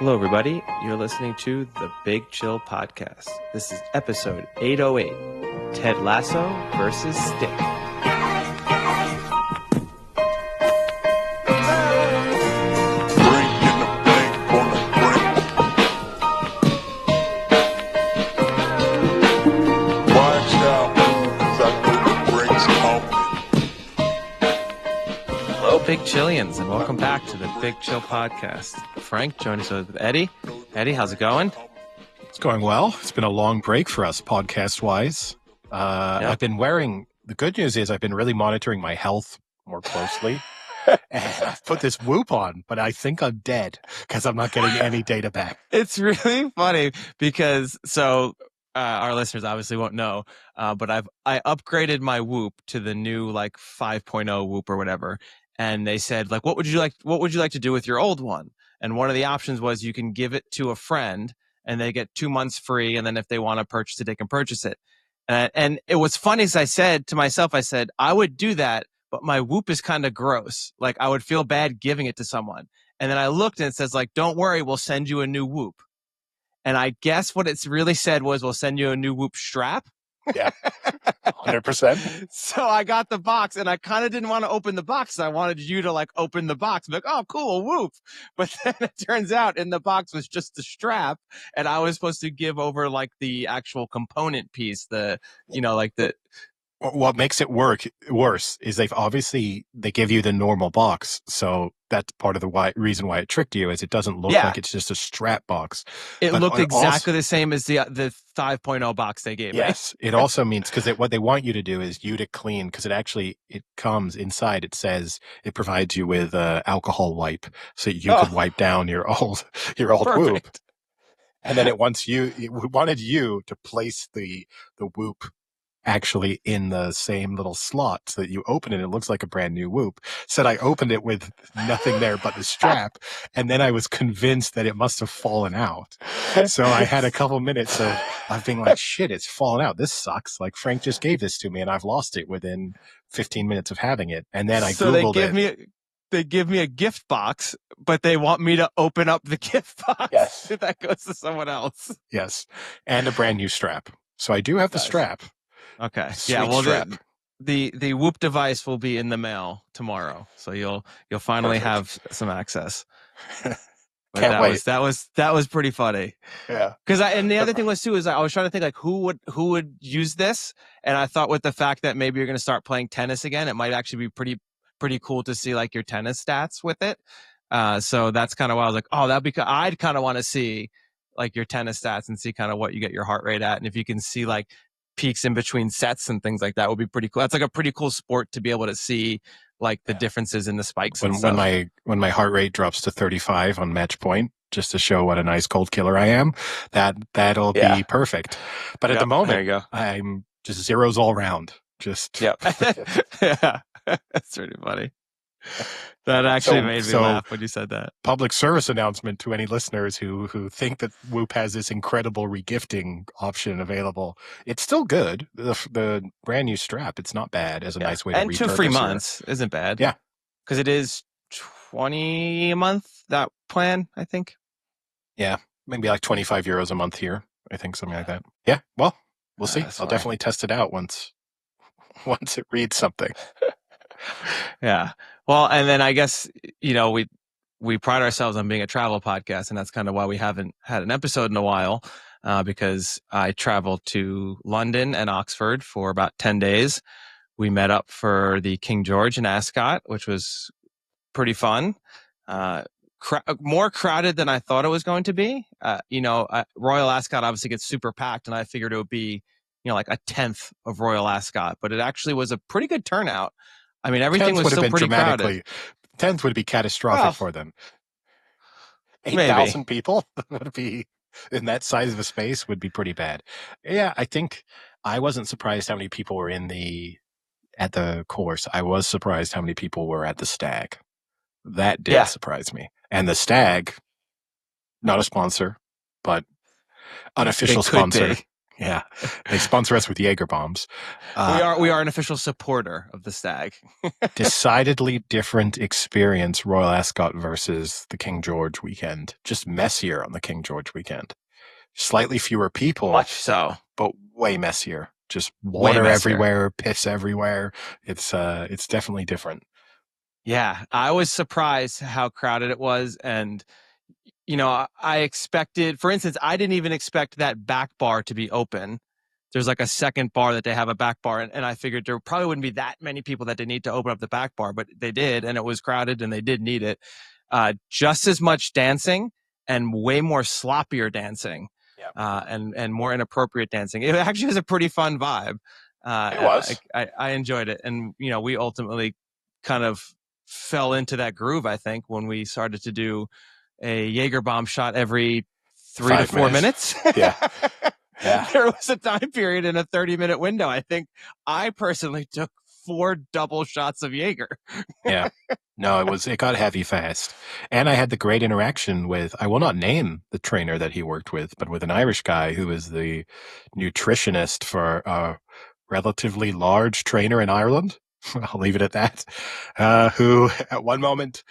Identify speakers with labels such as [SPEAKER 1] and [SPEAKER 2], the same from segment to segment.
[SPEAKER 1] Hello, everybody. You're listening to the Big Chill Podcast. This is episode 808, Ted Lasso versus Stick. Big Chillians, and welcome back to the Big Chill Podcast. Frank, join us with Eddie. Eddie, how's it going?
[SPEAKER 2] It's going well. It's been a long break for us podcast-wise. I've been the good news is I've been really monitoring my health more closely. And I've put this Whoop on, but I think I'm dead because I'm not getting any data back.
[SPEAKER 1] It's really funny because, our listeners obviously won't know, but I upgraded my Whoop to the new 5.0 Whoop or whatever. And they said, what would you like to do with your old one? And one of the options was you can give it to a friend and they get 2 months free. And then if they want to purchase it, they can purchase it. And it was funny as I said to myself, I would do that, but my Whoop is kind of gross. I would feel bad giving it to someone. And then I looked and it says don't worry, we'll send you a new Whoop. And I guess what it's really said was we'll send you a new Whoop strap.
[SPEAKER 2] Yeah, 100%.
[SPEAKER 1] So I got the box and I kind of didn't want to open the box. I wanted you to open the box. I'm oh, cool, Whoop. But then it turns out in the box was just the strap. And I was supposed to give over the actual component piece,
[SPEAKER 2] What makes it worse is they give you the normal box. So that's part of the reason why it tricked you is it doesn't look like it's just a strap box.
[SPEAKER 1] It looked exactly the same as the 5.0 box they gave.
[SPEAKER 2] Yes. It also means because what they want you to do is you to clean because it comes inside. It says it provides you with alcohol wipe so you could wipe down your old Whoop. And then it wanted you to place the Whoop actually in the same little slot so that you open it. It looks like a brand new Whoop. Said I opened it with nothing there but the strap. And then I was convinced that it must have fallen out. So I had a couple minutes of being shit, it's fallen out. This sucks. Frank just gave this to me and I've lost it within 15 minutes of having it. And then I Googled it.
[SPEAKER 1] They give me a gift box, but they want me to open up the gift box.
[SPEAKER 2] Yes.
[SPEAKER 1] That goes to someone else.
[SPEAKER 2] Yes. And a brand new strap. So I do have the strap.
[SPEAKER 1] Okay.
[SPEAKER 2] Sweet
[SPEAKER 1] yeah. Well,
[SPEAKER 2] strap.
[SPEAKER 1] The Whoop device will be in the mail tomorrow, so you'll finally have some access.
[SPEAKER 2] Can't wait.
[SPEAKER 1] That was pretty funny.
[SPEAKER 2] Yeah.
[SPEAKER 1] And the other thing was too is I was trying to think who would use this, and I thought with the fact that maybe you're going to start playing tennis again, it might actually be pretty cool to see your tennis stats with it. So that's kind of why I was that'd be. I'd kind of want to see your tennis stats and see kind of what you get your heart rate at, and if you can see peaks in between sets and things like that would be pretty cool. That's a pretty cool sport to be able to see the differences in the spikes.
[SPEAKER 2] When my heart rate drops to 35 on match point, just to show what a nice cold killer I am, that'll be perfect. But at the moment,
[SPEAKER 1] there you go.
[SPEAKER 2] I'm just zeros all around. Just
[SPEAKER 1] yeah, that's pretty funny. That actually made me laugh when you said that.
[SPEAKER 2] Public service announcement to any listeners who think that Whoop has this incredible regifting option available. It's still good. The brand new strap, it's not bad as a nice way to repurpose.
[SPEAKER 1] And 2 free months isn't bad.
[SPEAKER 2] Yeah.
[SPEAKER 1] Because it is $20 a month, that plan, I think.
[SPEAKER 2] Yeah. Maybe €25 a month here. I think something like that. Yeah. Well, we'll see. I'll definitely test it out once it reads something.
[SPEAKER 1] Yeah. Well, and then I guess, we pride ourselves on being a travel podcast, and that's kind of why we haven't had an episode in a while, because I traveled to London and Oxford for about 10 days. We met up for the King George in Ascot, which was pretty fun. More crowded than I thought it was going to be. Royal Ascot obviously gets super packed, and I figured it would be, a tenth of Royal Ascot, but it actually was a pretty good turnout. I mean, everything was still pretty crowded.
[SPEAKER 2] 10th would be catastrophic for them. 8,000 people would be in that size of a space would be pretty bad. Yeah, I think I wasn't surprised how many people were at the course. I was surprised how many people were at the Stag. That did surprise me. And the Stag, not a sponsor, but unofficial sponsor. Yeah, they sponsor us with Jaeger bombs.
[SPEAKER 1] We are an official supporter of the Stag.
[SPEAKER 2] Decidedly different experience, Royal Ascot versus the King George weekend. Just messier on the King George weekend. Slightly fewer people,
[SPEAKER 1] Much so.
[SPEAKER 2] but way messier. Just
[SPEAKER 1] Way
[SPEAKER 2] water
[SPEAKER 1] messier.
[SPEAKER 2] everywhere, piss everywhere. It's definitely different.
[SPEAKER 1] Yeah, I was surprised how crowded it was, and I expected, for instance, I didn't even expect that back bar to be open. There's like a second bar that they have a back bar, and I figured there probably wouldn't be that many people that they need to open up the back bar, but they did, and it was crowded, and they did need it. Just as much dancing and way more sloppier dancing,
[SPEAKER 2] Yeah,
[SPEAKER 1] and more inappropriate dancing. It actually was a pretty fun vibe.
[SPEAKER 2] it was.
[SPEAKER 1] I enjoyed it, and we ultimately kind of fell into that groove, I think, when we started to do a Jaeger bomb shot every 3 to 4 minutes.
[SPEAKER 2] Yeah. Yeah.
[SPEAKER 1] There was a time period in a 30-minute window. I think I personally took 4 double shots of Jaeger.
[SPEAKER 2] Yeah. No, it got heavy fast. And I had the great interaction with, I will not name the trainer that he worked with, but with an Irish guy who is the nutritionist for a relatively large trainer in Ireland. I'll leave it at that. Who at one moment,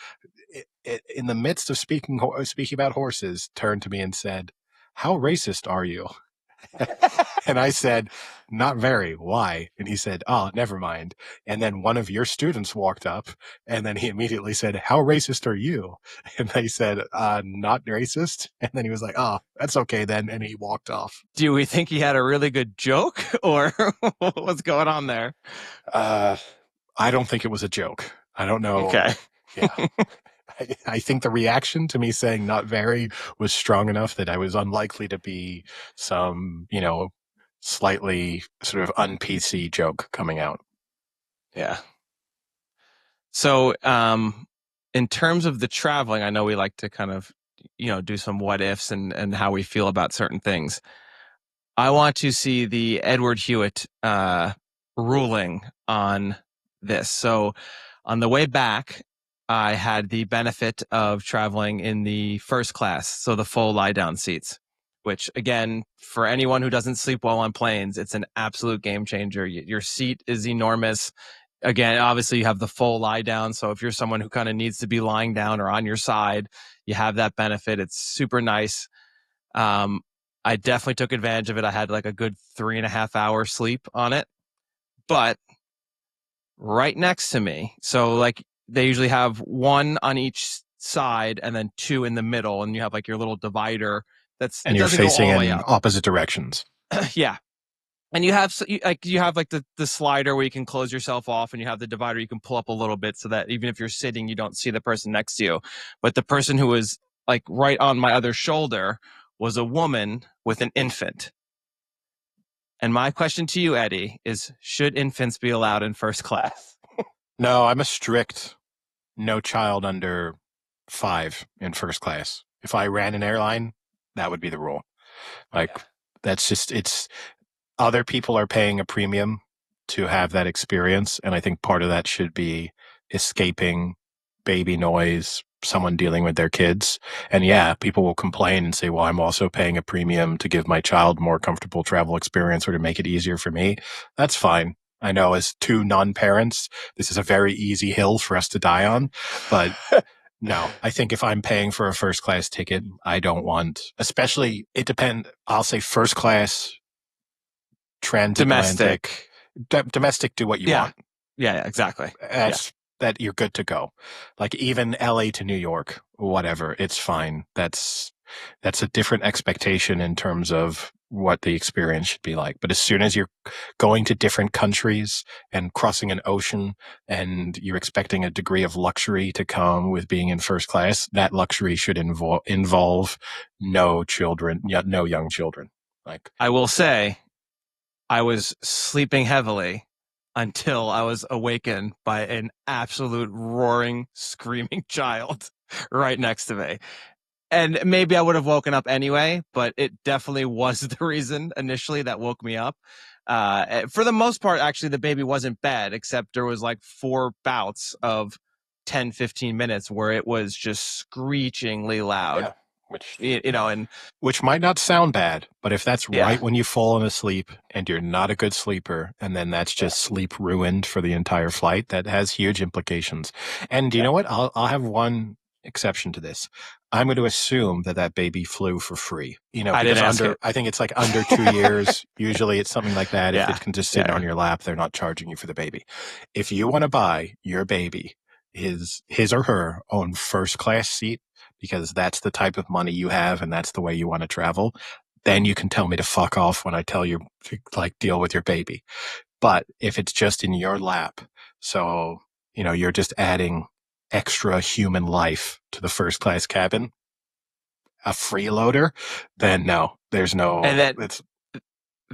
[SPEAKER 2] in the midst of speaking about horses, turned to me and said, "How racist are you?" And I said, "Not very. Why?" And he said, "Oh, never mind." And then one of your students walked up, and then he immediately said, "How racist are you?" And they said, "Not racist." And then he was like, "Oh, that's okay then." And he walked off.
[SPEAKER 1] Do we think he had a really good joke, or what's going on there?
[SPEAKER 2] I don't think it was a joke. I don't know.
[SPEAKER 1] Okay.
[SPEAKER 2] Yeah. I think the reaction to me saying "not very" was strong enough that I was unlikely to be some, slightly sort of un-PC joke coming out.
[SPEAKER 1] Yeah. So, in terms of the traveling, I know we like to kind of, do some what ifs and how we feel about certain things. I want to see the Edward Hewitt ruling on this. So, on the way back, I had the benefit of traveling in the first class, so the full lie down seats, which, again, for anyone who doesn't sleep well on planes, it's an absolute game changer. Your seat is enormous. Again, obviously, you have the full lie down. So, if you're someone who kind of needs to be lying down or on your side, you have that benefit. It's super nice. Um, I definitely took advantage of it. I had like a good 3.5 hour sleep on it, but right next to me. So like they usually have one on each side and then 2 in the middle, and you have like your little divider.
[SPEAKER 2] And
[SPEAKER 1] It
[SPEAKER 2] you're
[SPEAKER 1] doesn't go
[SPEAKER 2] facing
[SPEAKER 1] all the way
[SPEAKER 2] in
[SPEAKER 1] up.
[SPEAKER 2] opposite directions.
[SPEAKER 1] Yeah. And you have like the slider where you can close yourself off, and you have the divider you can pull up a little bit so that even if you're sitting, you don't see the person next to you. But the person who was like right on my other shoulder was a woman with an infant. And my question to you, Eddie, is should infants be allowed in first class?
[SPEAKER 2] No, I'm a strict no child under 5 in first class. If I ran an airline, that would be the rule. Like,
[SPEAKER 1] Yeah.
[SPEAKER 2] that's just, it's other people are paying a premium to have that experience. And I think part of that should be escaping baby noise, someone dealing with their kids. And yeah, people will complain and say, well, I'm also paying a premium to give my child more comfortable travel experience or to make it easier for me. That's fine. I know as 2 non-parents, this is a very easy hill for us to die on, but no, I think if I'm paying for a first class ticket, I don't want, especially it depends. I'll say first class transatlantic, domestic, do what you
[SPEAKER 1] Yeah.
[SPEAKER 2] want.
[SPEAKER 1] Yeah, exactly.
[SPEAKER 2] That you're good to go. Like even LA to New York, whatever, it's fine. That's a different expectation in terms of what the experience should be like. But as soon as you're going to different countries and crossing an ocean and you're expecting a degree of luxury to come with being in first class, that luxury should involve no children, no young children. Like
[SPEAKER 1] I will say I was sleeping heavily until I was awakened by an absolute roaring, screaming child right next to me. And maybe I would have woken up anyway, but it definitely was the reason initially that woke me up. For the most part, actually, the baby wasn't bad, except there was like 4 bouts of 10, 15 minutes where it was just screechingly loud.
[SPEAKER 2] yeah. Which
[SPEAKER 1] And
[SPEAKER 2] which might not sound bad, but if that's
[SPEAKER 1] yeah,
[SPEAKER 2] right when you've fallen asleep and you're not a good sleeper, and then that's
[SPEAKER 1] yeah,
[SPEAKER 2] just sleep ruined for the entire flight, that has huge implications. And you
[SPEAKER 1] yeah.
[SPEAKER 2] know what? I'll have one exception to this. I'm going to assume that that baby flew for free,
[SPEAKER 1] I
[SPEAKER 2] because
[SPEAKER 1] didn't ask it.
[SPEAKER 2] I think it's like under 2 years. Usually it's something like that. If
[SPEAKER 1] Yeah,
[SPEAKER 2] it can just sit
[SPEAKER 1] yeah,
[SPEAKER 2] on your lap, they're not charging you for the baby. If you want to buy your baby his or her own first class seat, because that's the type of money you have and that's the way you want to travel, then you can tell me to fuck off when I tell you to like deal with your baby. But if it's just in your lap, so you're just adding extra human life to the first class cabin, a freeloader, then no, there's
[SPEAKER 1] and
[SPEAKER 2] no,
[SPEAKER 1] that
[SPEAKER 2] it's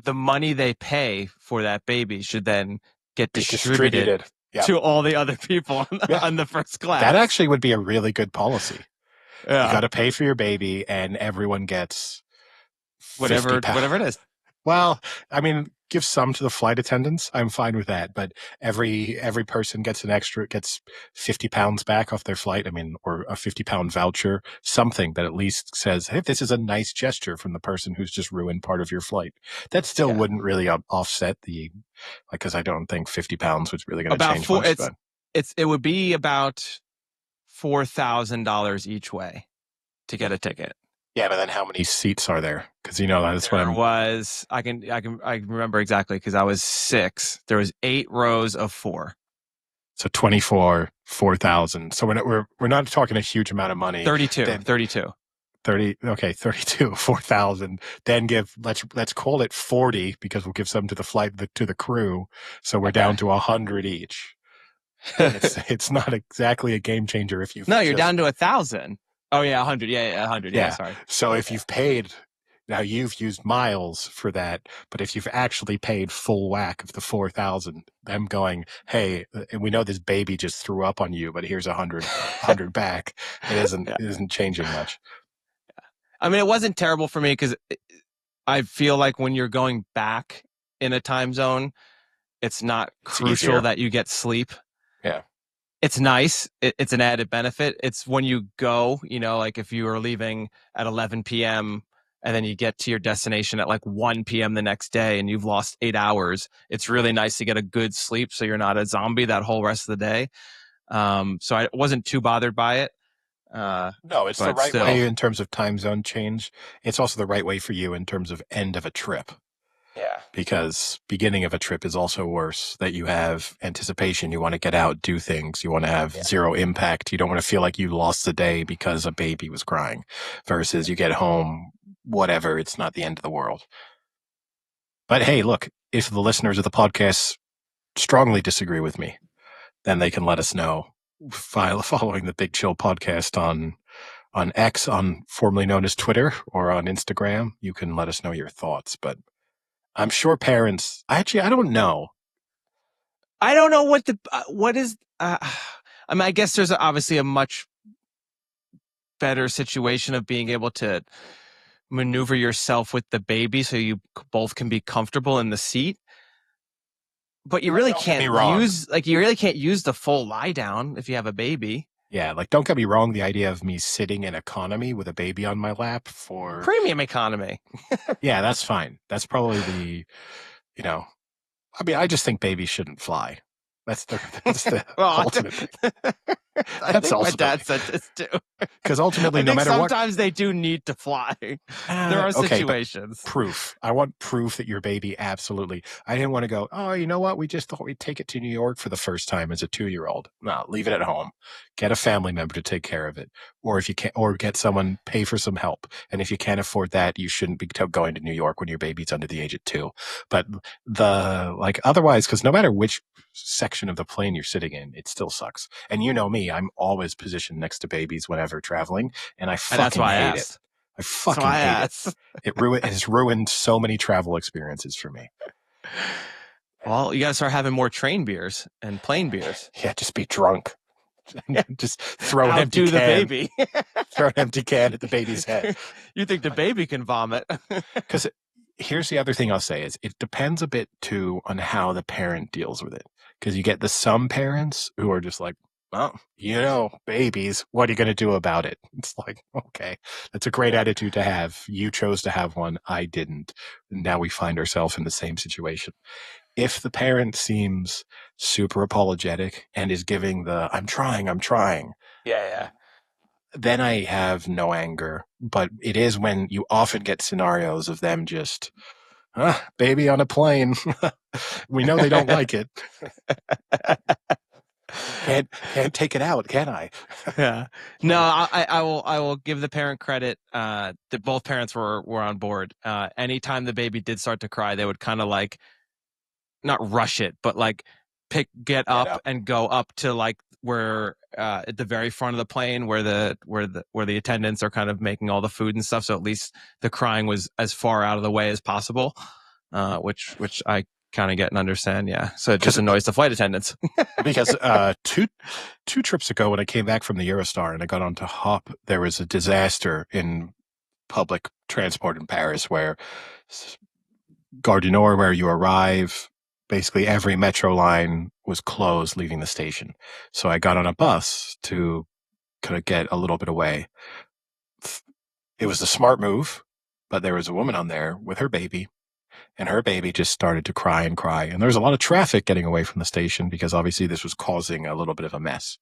[SPEAKER 1] the money they pay for that baby should then get
[SPEAKER 2] be
[SPEAKER 1] distributed
[SPEAKER 2] distributed. Yeah.
[SPEAKER 1] to all the other people
[SPEAKER 2] Yeah.
[SPEAKER 1] on the first
[SPEAKER 2] That
[SPEAKER 1] class.
[SPEAKER 2] actually would be a really good policy. You
[SPEAKER 1] Yeah,
[SPEAKER 2] got to pay for your baby and everyone gets 50 pounds.
[SPEAKER 1] whatever it is.
[SPEAKER 2] Well, I mean, give some to the flight attendants. I'm fine with that. But every person gets 50 pounds back off their flight. I mean, or a 50-pound voucher, something that at least says, hey, this is a nice gesture from the person who's just ruined part of your flight. That still
[SPEAKER 1] Yeah,
[SPEAKER 2] wouldn't really offset because I don't think 50 pounds was really going to
[SPEAKER 1] about
[SPEAKER 2] change
[SPEAKER 1] four.
[SPEAKER 2] much. But
[SPEAKER 1] It would be about $4,000 each way to get a ticket.
[SPEAKER 2] yeah, but then how many seats are there? Because that's what
[SPEAKER 1] There was I can remember exactly because I was 6. There was 8 rows of 4.
[SPEAKER 2] So 24, 4,000. So we're not talking a huge amount of money.
[SPEAKER 1] 32,
[SPEAKER 2] Then
[SPEAKER 1] 32.
[SPEAKER 2] 30, okay, 32, 4,000. Then let's call it 40 because we'll give some to to the crew. So we're
[SPEAKER 1] Okay.
[SPEAKER 2] down to 100 each. And it's not exactly a game changer if you've
[SPEAKER 1] No, you're
[SPEAKER 2] just,
[SPEAKER 1] down to 1,000. Oh yeah, 100. Yeah, 100. Yeah,
[SPEAKER 2] yeah.
[SPEAKER 1] sorry.
[SPEAKER 2] So if
[SPEAKER 1] Yeah.
[SPEAKER 2] you've paid, now you've used miles for that, but if you've actually paid full whack of the 4,000, them going, hey, and we know this baby just threw up on you, but here's 100 back.
[SPEAKER 1] Yeah.
[SPEAKER 2] It isn't changing much.
[SPEAKER 1] I mean, it wasn't terrible for me because I feel like when you're going back in a time zone, it's not
[SPEAKER 2] It's
[SPEAKER 1] crucial
[SPEAKER 2] easier.
[SPEAKER 1] that you get sleep.
[SPEAKER 2] Yeah.
[SPEAKER 1] It's nice. It's an added benefit. It's when you go, like if you are leaving at 11 p.m. and then you get to your destination at like 1 p.m. the next day and you've lost 8 hours, it's really nice to get a good sleep so you're not a zombie that whole rest of the day. So I wasn't too bothered by it.
[SPEAKER 2] No, it's the
[SPEAKER 1] But
[SPEAKER 2] right
[SPEAKER 1] still,
[SPEAKER 2] way in terms of time zone change. It's also the right way for you in terms of end of a trip,
[SPEAKER 1] yeah.
[SPEAKER 2] because beginning of a trip is also worse, that you have anticipation. You want to get out, do things. You want to have
[SPEAKER 1] Yeah.
[SPEAKER 2] zero impact. You don't want to feel like you lost the day because a baby was crying versus you get home, whatever. It's not the end of the world. But hey, look, if the listeners of the podcast strongly disagree with me, then they can let us know following the Big Chill podcast on X, on formerly known as Twitter, or on Instagram. You can let us know your thoughts. But I'm sure parents, I don't know.
[SPEAKER 1] I don't know what is. I mean, I guess there's obviously a much better situation of being able to maneuver yourself with the baby so you both can be comfortable in the seat. But you really
[SPEAKER 2] Don't get me
[SPEAKER 1] can't
[SPEAKER 2] wrong.
[SPEAKER 1] use the full lie down if you have a baby.
[SPEAKER 2] Yeah, like don't get me wrong. The idea of me sitting in economy with a baby on my lap for,
[SPEAKER 1] Premium economy.
[SPEAKER 2] yeah, that's fine. That's probably you know, I mean, I just think babies shouldn't fly. That's the
[SPEAKER 1] Well,
[SPEAKER 2] ultimate thing.
[SPEAKER 1] I
[SPEAKER 2] That's
[SPEAKER 1] think my dad
[SPEAKER 2] ultimately,
[SPEAKER 1] said this too.
[SPEAKER 2] because ultimately,
[SPEAKER 1] I
[SPEAKER 2] no
[SPEAKER 1] think
[SPEAKER 2] matter what,
[SPEAKER 1] sometimes they do need to fly. There are
[SPEAKER 2] okay, but
[SPEAKER 1] situations.
[SPEAKER 2] proof. I want proof that your baby absolutely. I didn't want to go, oh, you know what? We just thought we'd take it to New York for the first time as a 2-year-old. No, leave it at home. Get a family member to take care of it. Or if you can't, or get someone, pay for some help. And if you can't afford that, you shouldn't be going to New York when your baby's under the age of 2. But otherwise, because no matter which section of the plane you're sitting in, it still sucks. And you know me, I'm always positioned next to babies whenever traveling, and I
[SPEAKER 1] And that's
[SPEAKER 2] fucking
[SPEAKER 1] why I
[SPEAKER 2] hate it.
[SPEAKER 1] asked.
[SPEAKER 2] I
[SPEAKER 1] That's
[SPEAKER 2] fucking
[SPEAKER 1] why I
[SPEAKER 2] hate it.
[SPEAKER 1] asked.
[SPEAKER 2] It has ruined so many travel experiences for me.
[SPEAKER 1] Well, you got to start having more train beers and plane beers.
[SPEAKER 2] Yeah, just be drunk. Just throw an empty
[SPEAKER 1] Outdo the
[SPEAKER 2] can.
[SPEAKER 1] baby.
[SPEAKER 2] Throw an empty can at the baby's head.
[SPEAKER 1] You think the baby can vomit?
[SPEAKER 2] Because here's the other thing I'll say is it depends a bit too on how the parent deals with it. Because you get some parents who are just like, well, babies, what are you going to do about it? It's like, okay, that's a great
[SPEAKER 1] Yeah.
[SPEAKER 2] attitude to have. You chose to have one. I didn't. Now we find ourselves in the same situation. If the parent seems super apologetic and is giving I'm trying,
[SPEAKER 1] Yeah, yeah.
[SPEAKER 2] then I have no anger. But it is when you often get scenarios of them just, baby on a plane. We know they don't like it. Can't take it out, can I?
[SPEAKER 1] Yeah. No,
[SPEAKER 2] Like,
[SPEAKER 1] I will give the parent credit that both parents were on board. Anytime the baby did start to cry, they would kind of like not rush it, but like get
[SPEAKER 2] get
[SPEAKER 1] up
[SPEAKER 2] up.
[SPEAKER 1] and go up to like where at the very front of the plane where the attendants are kind of making all the food and stuff. So at least the crying was as far out of the way as possible, which I kind of get and understand. Yeah. So it just
[SPEAKER 2] Because
[SPEAKER 1] annoys the flight attendants.
[SPEAKER 2] because two trips ago when I came back from the Eurostar and I got onto Hop, there was a disaster in public transport in Paris where Gare du Nord, where you arrive, basically every metro line was closed leaving the station. So I got on a bus to kind of get a little bit away. It was a smart move, but there was a woman on there with her baby, and her baby just started to cry and cry. And there was a lot of traffic getting away from the station because obviously this was causing a little bit of a mess.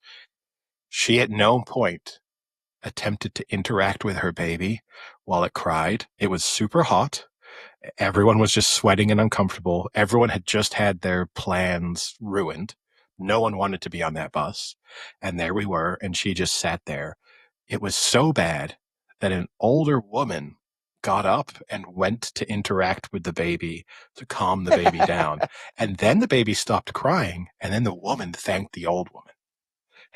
[SPEAKER 2] She at no point attempted to interact with her baby while it cried. It was super hot. Everyone was just sweating and uncomfortable. Everyone had just had their plans ruined. No one wanted to be on that bus. And there we were, and she just sat there. It was so bad that an older woman got up and went to interact with the baby to calm the baby down. And then the baby stopped crying, and then the woman thanked the old woman.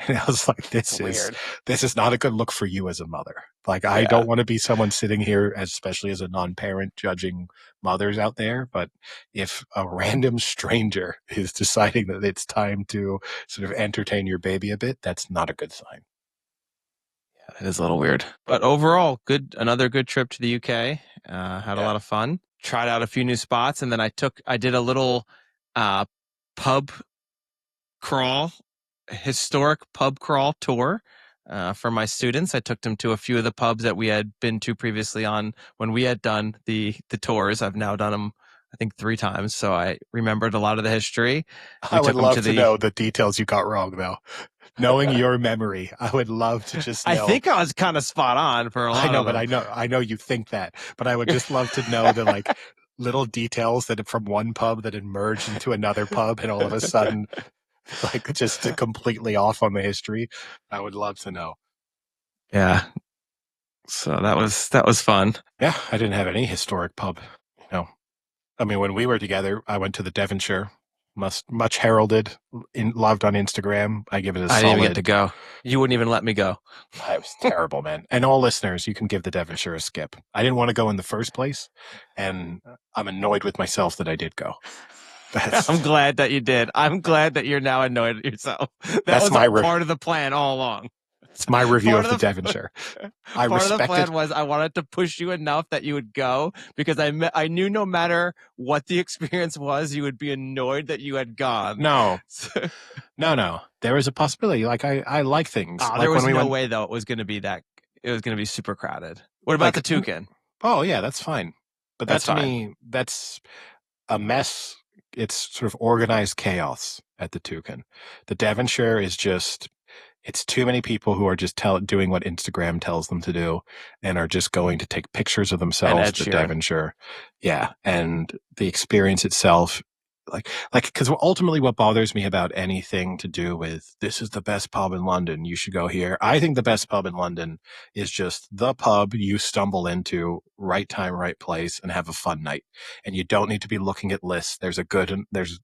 [SPEAKER 2] And I was like,
[SPEAKER 1] Weird.
[SPEAKER 2] this is not a good look for you as a mother. Like, I
[SPEAKER 1] Yeah.
[SPEAKER 2] don't want to be someone sitting here, especially as a non-parent, judging mothers out there. But if a random stranger is deciding that it's time to sort of entertain your baby a bit, that's not a good sign.
[SPEAKER 1] It is a little weird, but overall, another good trip to the UK. Had a
[SPEAKER 2] Yeah.
[SPEAKER 1] lot of fun. Tried out a few new spots, and then I did a little uh, pub crawl, historic pub crawl tour for my students. I took them to a few of the pubs that we had been to previously on when we had done the tours. I've now done them, I think, 3 times, so I remembered a lot of the history.
[SPEAKER 2] I
[SPEAKER 1] We
[SPEAKER 2] would
[SPEAKER 1] took them
[SPEAKER 2] love
[SPEAKER 1] to
[SPEAKER 2] to
[SPEAKER 1] the.
[SPEAKER 2] know the details you got wrong, though. Knowing your memory, I would love to just
[SPEAKER 1] I
[SPEAKER 2] know.
[SPEAKER 1] think I was kind of spot on for a
[SPEAKER 2] I
[SPEAKER 1] lot
[SPEAKER 2] know,
[SPEAKER 1] of
[SPEAKER 2] but
[SPEAKER 1] them.
[SPEAKER 2] I know you think that, but I would just love to know the like little details that from one pub that had merged into another pub, and all of a sudden, like just completely off on the history. I would love to know.
[SPEAKER 1] Yeah, so that was fun.
[SPEAKER 2] Yeah, I didn't have any historic pub. You know, I mean, when we were together, I went to the Devonshire, much heralded, loved on Instagram. I give it a
[SPEAKER 1] I didn't even get to
[SPEAKER 2] solid.
[SPEAKER 1] go. You wouldn't even let me go.
[SPEAKER 2] It was terrible, man. And all listeners, you can give the Devonshire a skip. I didn't want to go in the first place, and I'm annoyed with myself that I did go.
[SPEAKER 1] I'm
[SPEAKER 2] That's
[SPEAKER 1] glad that you did. I'm glad that you're now annoyed at yourself. That
[SPEAKER 2] that's
[SPEAKER 1] was
[SPEAKER 2] my
[SPEAKER 1] a part of the plan all along.
[SPEAKER 2] it's my review
[SPEAKER 1] Part
[SPEAKER 2] of the
[SPEAKER 1] of
[SPEAKER 2] Devonshire.
[SPEAKER 1] the
[SPEAKER 2] I
[SPEAKER 1] part of the
[SPEAKER 2] respect it.
[SPEAKER 1] plan was I wanted to push you enough that you would go because I knew no matter what the experience was, you would be annoyed that you had gone.
[SPEAKER 2] No,
[SPEAKER 1] So,
[SPEAKER 2] no. There is a possibility. Like I like things.
[SPEAKER 1] there
[SPEAKER 2] Like when
[SPEAKER 1] was
[SPEAKER 2] we
[SPEAKER 1] no
[SPEAKER 2] went,
[SPEAKER 1] way though it was going to be that. It was going to be super crowded. What about
[SPEAKER 2] like,
[SPEAKER 1] the toucan?
[SPEAKER 2] oh yeah, that's fine. But that
[SPEAKER 1] That's
[SPEAKER 2] to
[SPEAKER 1] fine.
[SPEAKER 2] me, that's a mess. It's sort of organized chaos at the Toucan. The Devonshire is just it's too many people who are just doing what Instagram tells them to do and are just going to take pictures of
[SPEAKER 1] And
[SPEAKER 2] themselves
[SPEAKER 1] Ed
[SPEAKER 2] at the
[SPEAKER 1] Sheeran.
[SPEAKER 2] Devonshire. Yeah. And the experience itself, because ultimately what bothers me about anything to do with this is the best pub in London, you should go here. I think the best pub in London is just the pub you stumble into, right time, right place, and have a fun night. And you don't need to be looking at lists. There's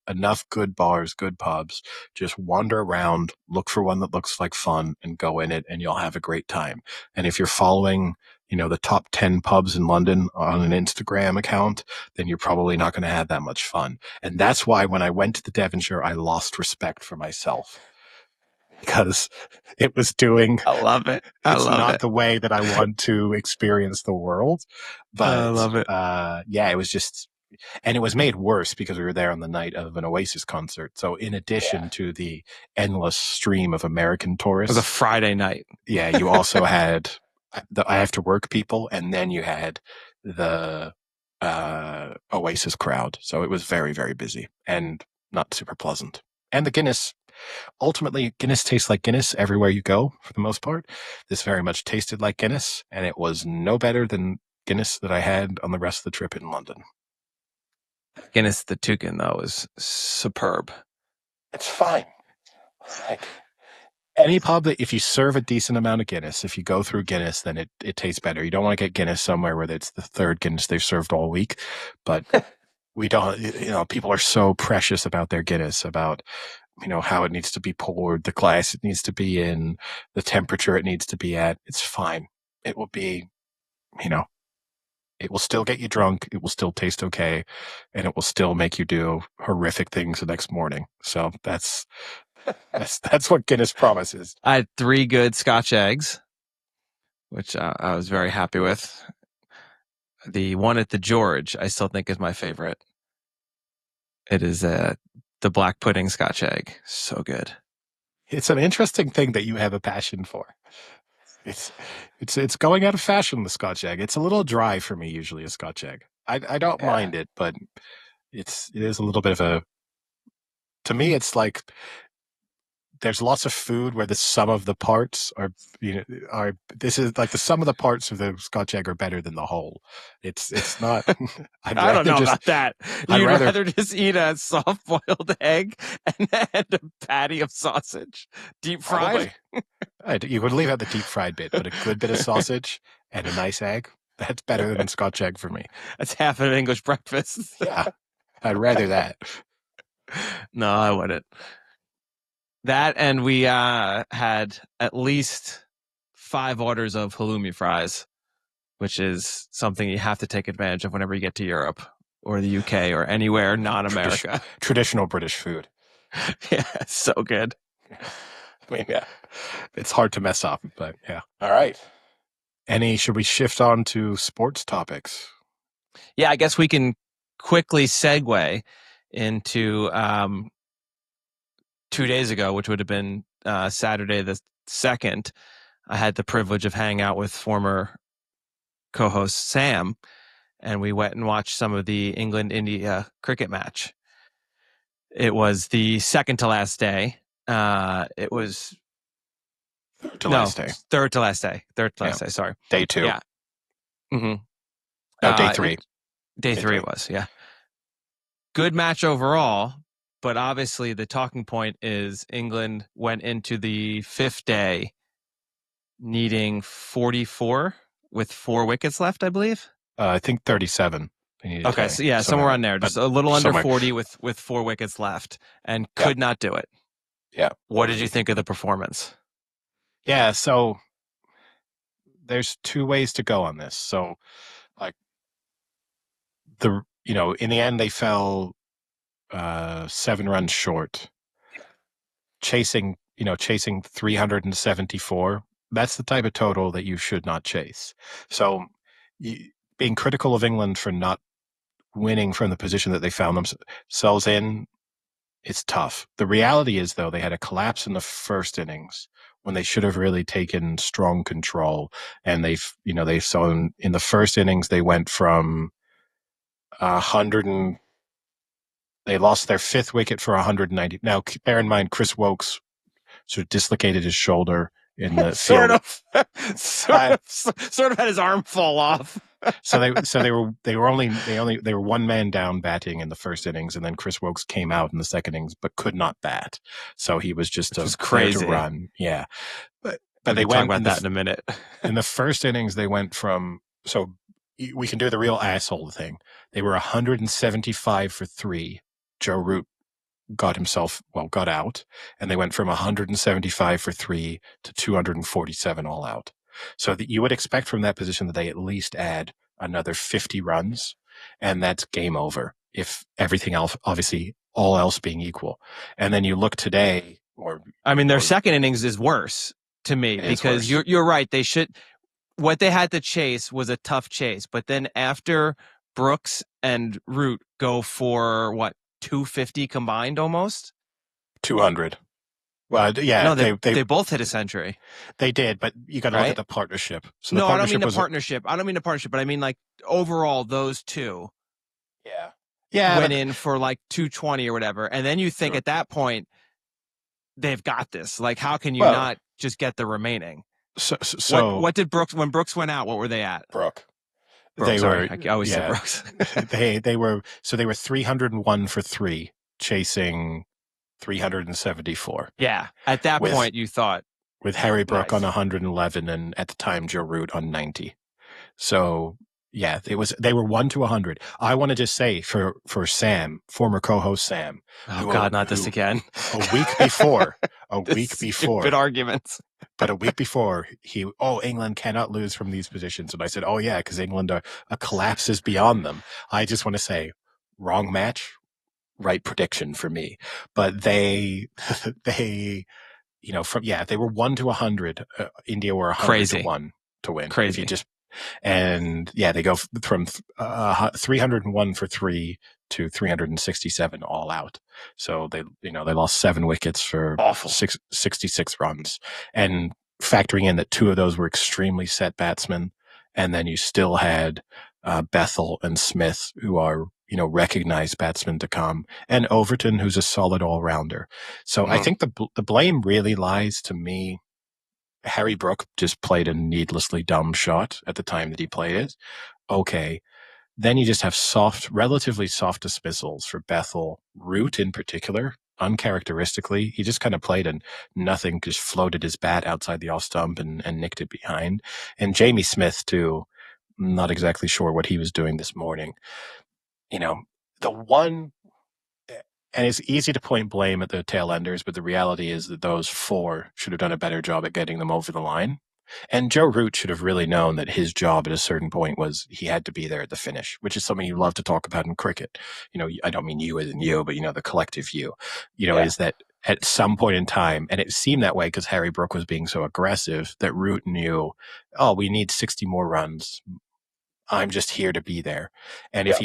[SPEAKER 2] enough good bars, good pubs. Just wander around, look for one that looks like fun, and go in it, and you'll have a great time. And if you're following, the top 10 pubs in London on an Instagram account, then you're probably not going to have that much fun. And that's why when I went to the Devonshire, I lost respect for myself because it was doing,
[SPEAKER 1] I love it. I
[SPEAKER 2] it's
[SPEAKER 1] love
[SPEAKER 2] not
[SPEAKER 1] it.
[SPEAKER 2] the way that I want to experience the world.
[SPEAKER 1] I
[SPEAKER 2] But
[SPEAKER 1] love it.
[SPEAKER 2] yeah, it was just, And it was made worse because we were there on the night of an Oasis concert. So in addition to the endless stream of American
[SPEAKER 1] It was a
[SPEAKER 2] tourists,
[SPEAKER 1] Friday night.
[SPEAKER 2] yeah, you also had the I have to work people, and then you had the Oasis crowd. So it was very, very busy and not super pleasant. And the Guinness, ultimately, Guinness tastes like Guinness everywhere you go for the most part. This very much tasted like Guinness, and it was no better than Guinness that I had on the rest of the trip in London.
[SPEAKER 1] Guinness the Toucan, though, is superb.
[SPEAKER 2] It's fine. Like, any pub that if you serve a decent amount of Guinness, if you go through Guinness, then it tastes better. You don't want to get Guinness somewhere where it's the third Guinness they've served all week. But we don't, people are so precious about their Guinness, about, how it needs to be poured, the glass it needs to be in, the temperature it needs to be at. It's fine. It will be, it will still get you drunk. It will still taste okay. And it will still make you do horrific things the next morning. So that's what Guinness promises.
[SPEAKER 1] I had 3 good Scotch eggs, which I was very happy with. The one at the George, I still think is my favorite. It is the black pudding Scotch egg. So good.
[SPEAKER 2] It's an interesting thing that you have a passion for. It's going out of fashion, the Scotch egg. It's a little dry for me usually, a Scotch egg. I don't mind it, but it is a little bit of to me it's like there's lots of food where the sum of the parts this is like the sum of the parts of the Scotch egg are better than the whole. It's not.
[SPEAKER 1] I don't know about that. You'd rather just eat a soft boiled egg and a patty of sausage, deep fried.
[SPEAKER 2] You would leave out the deep fried bit, but a good bit of sausage and a nice egg, that's better than a Scotch egg for me.
[SPEAKER 1] That's half an English breakfast.
[SPEAKER 2] Yeah, I'd rather that.
[SPEAKER 1] No, I wouldn't. That, and we had at least 5 orders of halloumi fries, which is something you have to take advantage of whenever you get to Europe or the UK or anywhere non-America.
[SPEAKER 2] Traditional British food.
[SPEAKER 1] Yeah, so good.
[SPEAKER 2] I mean, yeah, it's hard to mess up, but yeah. All right. Should we shift on to sports topics?
[SPEAKER 1] Yeah, I guess we can quickly segue into 2 days ago, which would have been Saturday the 2nd. I had the privilege of hanging out with former co-host Sam, and we went and watched some of the England-India cricket match. It was the second to last day. It was
[SPEAKER 2] third to last day.
[SPEAKER 1] Third to last day. Third to last day. Sorry.
[SPEAKER 2] Day 2.
[SPEAKER 1] Yeah. Mm-hmm.
[SPEAKER 2] No, day 3.
[SPEAKER 1] Day 3 it was. Yeah. Good match overall, but obviously the talking point is England went into the 5th day needing 44 with 4 wickets left, I believe.
[SPEAKER 2] I think 37.
[SPEAKER 1] Okay, so yeah, somewhere on there, just a little under 40 with 4 wickets left, and could not do it.
[SPEAKER 2] Yeah.
[SPEAKER 1] What did you think of the performance?
[SPEAKER 2] Yeah, so there's 2 ways to go on this. So, like, in the end, they fell 7 runs short, chasing 374. That's the type of total that you should not chase. So, being critical of England for not winning from the position that they found themselves in, it's tough. The reality is, though, they had a collapse in the first innings when they should have really taken strong in the first innings they went from 100 and they lost their 5th wicket for 190. Now, bear in mind, Chris Wokes sort of dislocated his shoulder in the field.
[SPEAKER 1] Sort of had his arm fall off.
[SPEAKER 2] So they were 1 man down batting in the first innings, and then Chris Wokes came out in the second innings but could not bat. So he was just crazy to run. Yeah, but
[SPEAKER 1] they went about that in a minute.
[SPEAKER 2] In the first innings, they went from we can do the real asshole thing. They were 175 for 3. Joe Root got out, and they went from 175 for 3 to 247 all out. So that you would expect from that position that they at least add another 50 runs, and that's game over if everything else, obviously all else being equal. And then you look today,
[SPEAKER 1] their second innings is worse to me because you're right. What they had to chase was a tough chase, but then after Brooks and Root go for what, 250 combined almost?
[SPEAKER 2] 200. Well, yeah,
[SPEAKER 1] No, they both hit a century,
[SPEAKER 2] they did, but you got to look at
[SPEAKER 1] right?
[SPEAKER 2] the partnership. So the
[SPEAKER 1] No, I don't mean
[SPEAKER 2] partnership
[SPEAKER 1] the
[SPEAKER 2] was
[SPEAKER 1] partnership. I don't mean the partnership, but I mean like overall those two
[SPEAKER 2] yeah, yeah,
[SPEAKER 1] went
[SPEAKER 2] but
[SPEAKER 1] in for like 220 or whatever. And then you think
[SPEAKER 2] sure.
[SPEAKER 1] at that point they've got this. Like how can you
[SPEAKER 2] Well,
[SPEAKER 1] not just get the remaining?
[SPEAKER 2] so
[SPEAKER 1] What did Brooks when Brooks went out, what were they at?
[SPEAKER 2] Brooke, they
[SPEAKER 1] Brooks, sorry.
[SPEAKER 2] were
[SPEAKER 1] I always say
[SPEAKER 2] yeah,
[SPEAKER 1] Brooks.
[SPEAKER 2] they were 301 for 3, chasing 374
[SPEAKER 1] Yeah. At that
[SPEAKER 2] with
[SPEAKER 1] point you thought,
[SPEAKER 2] Harry Brook on
[SPEAKER 1] nice.
[SPEAKER 2] 111 and at the time Joe Root on 90. So yeah, they were 1 to 100. I want to just say for Sam, former co-host Sam,
[SPEAKER 1] Oh God, not this
[SPEAKER 2] who
[SPEAKER 1] again.
[SPEAKER 2] a week before,
[SPEAKER 1] This stupid arguments.
[SPEAKER 2] but a week before England cannot lose from these positions. And I said, oh yeah, because England are a collapse is beyond them. I just want to say, wrong match, right prediction for me. But they, they, they were 1 to 100. India were 100 to
[SPEAKER 1] Crazy.
[SPEAKER 2] 1 to win. If you
[SPEAKER 1] Crazy.
[SPEAKER 2] just, and yeah, they go from 301 for 3 to 367 all out. So they lost 7 wickets for
[SPEAKER 1] Awful.
[SPEAKER 2] 66 runs, and factoring in that 2 of those were extremely set batsmen, and then you still had Bethel and Smith, who are recognized batsmen to come, and Overton, who's a solid all rounder. So I think the blame really lies to me. Harry Brook just played a needlessly dumb shot at the time that he played it. Okay. Then you just have relatively soft dismissals for Bethel. Root in particular, uncharacteristically, he just kind of played and nothing, just floated his bat outside the off stump and nicked it behind. And Jamie Smith, too, not exactly sure what he was doing this morning. The one, and it's easy to point blame at the tail enders, but the reality is that those 4 should have done a better job at getting them over the line. And Joe Root should have really known that his job at a certain point was he had to be there at the finish, which is something you love to talk about in cricket. I don't mean you as in you, but the collective you, is that at some point in time, and it seemed that way because Harry Brook was being so aggressive, that Root knew, oh, we need 60 more runs. I'm just here to be there. And if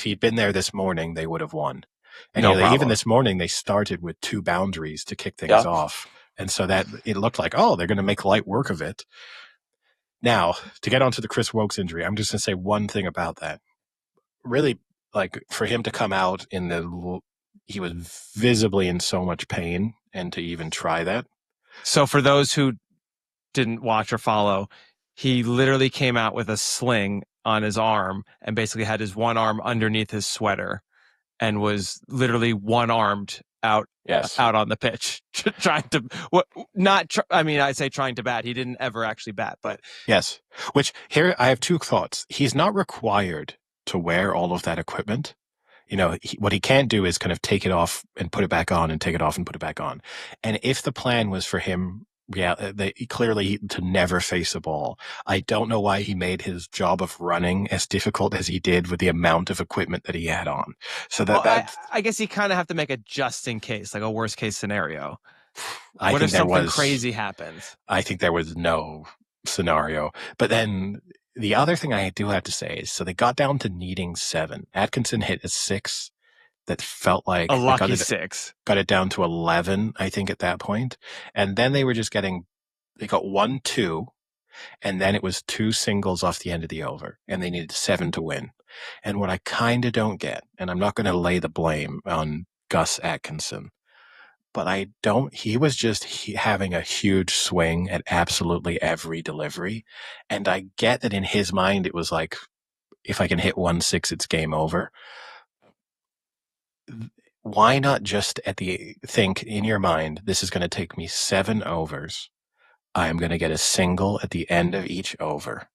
[SPEAKER 2] he'd been there this morning, they would have won. And
[SPEAKER 1] No
[SPEAKER 2] even
[SPEAKER 1] problem.
[SPEAKER 2] this morning, they started with 2 boundaries to kick things off. And so that it looked like, oh, they're going to make light work of it. Now, to get onto the Chris Wokes injury, I'm just going to say one thing about that. Really, like for him to come out he was visibly in so much pain, and to even try that.
[SPEAKER 1] So for those who didn't watch or follow, he literally came out with a sling on his arm and basically had his one arm underneath his sweater and was literally one-armed out on the pitch trying to I say trying to bat. He didn't ever actually bat, but
[SPEAKER 2] yes. Which here I have 2 thoughts. He's not required to wear all of that equipment. What he can't do is kind of take it off and put it back on and take it off and put it back on. And if the plan was for him, clearly to never face a ball, I don't know why he made his job of running as difficult as he did with the amount of equipment that he had on. So
[SPEAKER 1] I guess you kind of have to make a just in case, like a worst case scenario.
[SPEAKER 2] What
[SPEAKER 1] if something crazy happens?
[SPEAKER 2] I think there was no scenario. But then the other thing I do have to say is, so they got down to needing 7. Atkinson hit a 6 that felt like
[SPEAKER 1] a lucky 6.
[SPEAKER 2] Got it down to 11, I think, at that point. And then they got 1, 2, and then it was 2 singles off the end of the over, and they needed 7 to win. And what I kind of don't get, and I'm not going to lay the blame on Gus Atkinson, but he was just having a huge swing at absolutely every delivery. And I get that in his mind, it was like, if I can hit 1 6, it's game over. Why not just think in your mind, this is going to take me 7 overs. I'm going to get a single at the end of each over.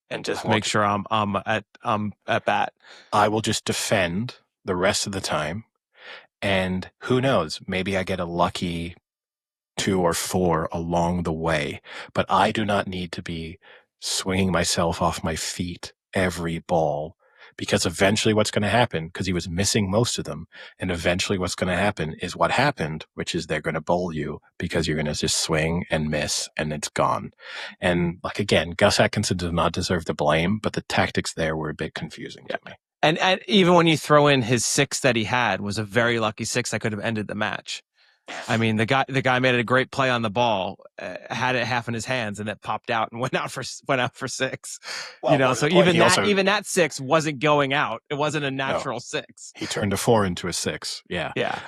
[SPEAKER 1] And just make sure I'm at bat.
[SPEAKER 2] I will just defend the rest of the time. And who knows, maybe I get a lucky 2 or 4 along the way, but I do not need to be swinging myself off my feet every ball, because eventually what's going to happen, because he was missing most of them, and eventually what's going to happen is what happened, which is they're going to bowl you because you're going to just swing and miss and it's gone. And again, Gus Atkinson does not deserve the blame, but the tactics there were a bit confusing to me.
[SPEAKER 1] And even when you throw in his six that he had was a very lucky six that could have ended the match. I mean, the guy made a great play on the ball, had it half in his hands, and that popped out and went out for six.
[SPEAKER 2] Well, more to
[SPEAKER 1] So
[SPEAKER 2] the point,
[SPEAKER 1] even
[SPEAKER 2] he also
[SPEAKER 1] that six wasn't going out. It wasn't a
[SPEAKER 2] no,
[SPEAKER 1] natural six.
[SPEAKER 2] he turned a 4 into a 6. Yeah,
[SPEAKER 1] Yeah.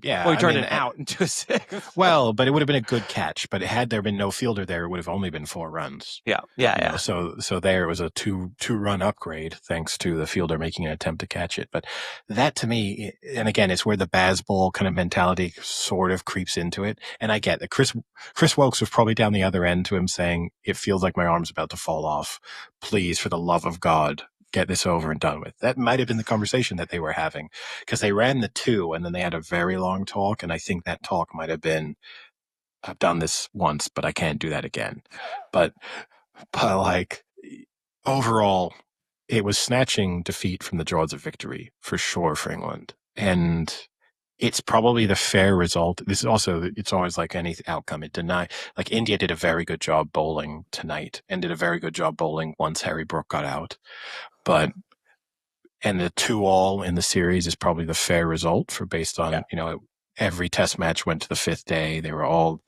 [SPEAKER 2] yeah.
[SPEAKER 1] Well, he
[SPEAKER 2] I
[SPEAKER 1] turned
[SPEAKER 2] mean,
[SPEAKER 1] an out into a six.
[SPEAKER 2] well, but it would have been a good catch. But had there been no fielder there, it would have only been 4 runs.
[SPEAKER 1] Yeah, yeah.
[SPEAKER 2] So there was a two run upgrade thanks to the fielder making an attempt to catch it. But that to me, and again, it's where the Bazball kind of mentality sort of creeps into it. And I get that Chris Wilkes was probably down the other end to him saying, "It feels like my arm's about to fall off. Please, for the love of God, get this over and done with." That might have been the conversation that they were having, because they ran the 2 and then they had a very long talk. And I think that talk might have been, "I've done this once, but I can't do that again." But like overall, it was snatching defeat from the jaws of victory for sure for England. And it's probably the fair result. This is also, it's always like any outcome. Like India did a very good job bowling tonight and did a very good job bowling once Harry Brook got out. But, and the 2-all in the series is probably the fair result based on, every test match went to the 5th day. They were all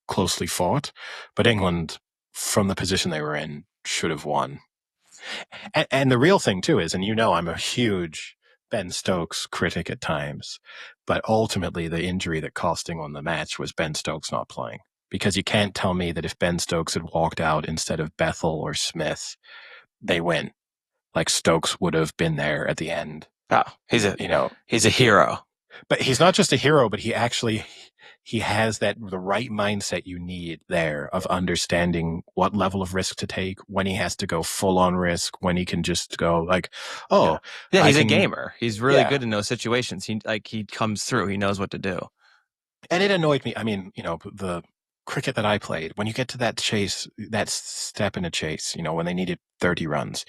[SPEAKER 2] closely fought, but England, from the position they were in, should have won. And the real thing too is, and I'm a huge Ben Stokes critic at times, but ultimately the injury that cost England the match was Ben Stokes not playing. Because you can't tell me that if Ben Stokes had walked out instead of Bethel or Smith, they win. Like Stokes would have been there at the end.
[SPEAKER 1] Oh, he's a hero.
[SPEAKER 2] But he's not just a hero, but he has the right mindset you need there of understanding what level of risk to take, when he has to go full on risk, when he can just go like,
[SPEAKER 1] he's a gamer. He's really good in those situations. He comes through. He knows what to do.
[SPEAKER 2] And it annoyed me. I mean, the cricket that I played, when you get to that chase, that step in a chase, when they needed 30 runs,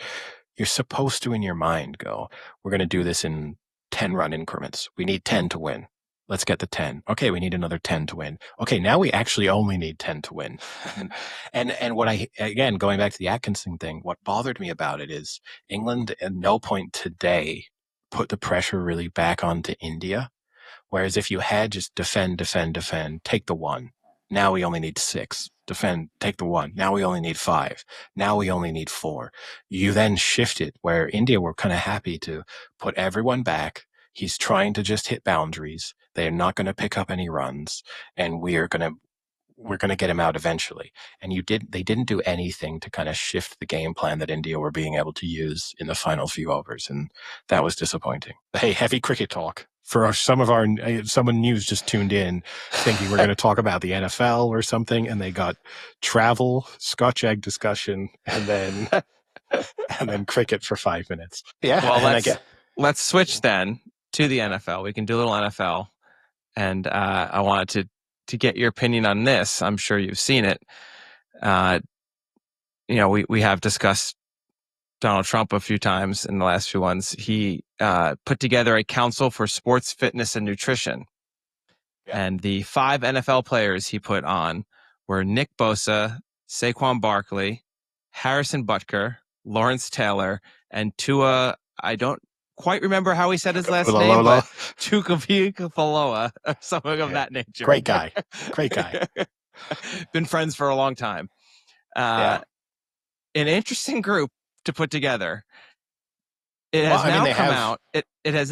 [SPEAKER 2] you're supposed to in your mind go, we're going to do this in 10-run increments. We need 10 to win. Let's get the 10. Okay, we need another 10 to win. Okay, now we actually only need 10 to win. And what again, going back to the Atkinson thing, what bothered me about it is England at no point today put the pressure really back onto India. Whereas if you had just defend, take the 1. Now we only need 6. Defend, take the 1. Now we only need 5. Now we only need 4. You then shifted where India were kind of happy to put everyone back. He's trying to just hit boundaries. They're not going to pick up any runs, and we're going to get him out eventually. And they didn't do anything to kind of shift the game plan that India were being able to use in the final few overs. And that was disappointing. Hey, heavy cricket talk. For someone news just tuned in thinking we're going to talk about the NFL or something, and they got travel, Scotch egg discussion, and then cricket for 5 minutes. Yeah.
[SPEAKER 1] Well, let's switch then to the NFL. We can do a little NFL. And I wanted to get your opinion on this. I'm sure you've seen it. We have discussed Donald Trump a few times in the last few ones. He put together a council for sports, fitness, and nutrition. Yeah. And the 5 NFL players he put on were Nick Bosa, Saquon Barkley, Harrison Butker, Lawrence Taylor, and Tua. I don't quite remember how he said his last name, but Tagovailoa or something of that nature.
[SPEAKER 2] Great guy.
[SPEAKER 1] Been friends for a long time. An interesting group to put together. It has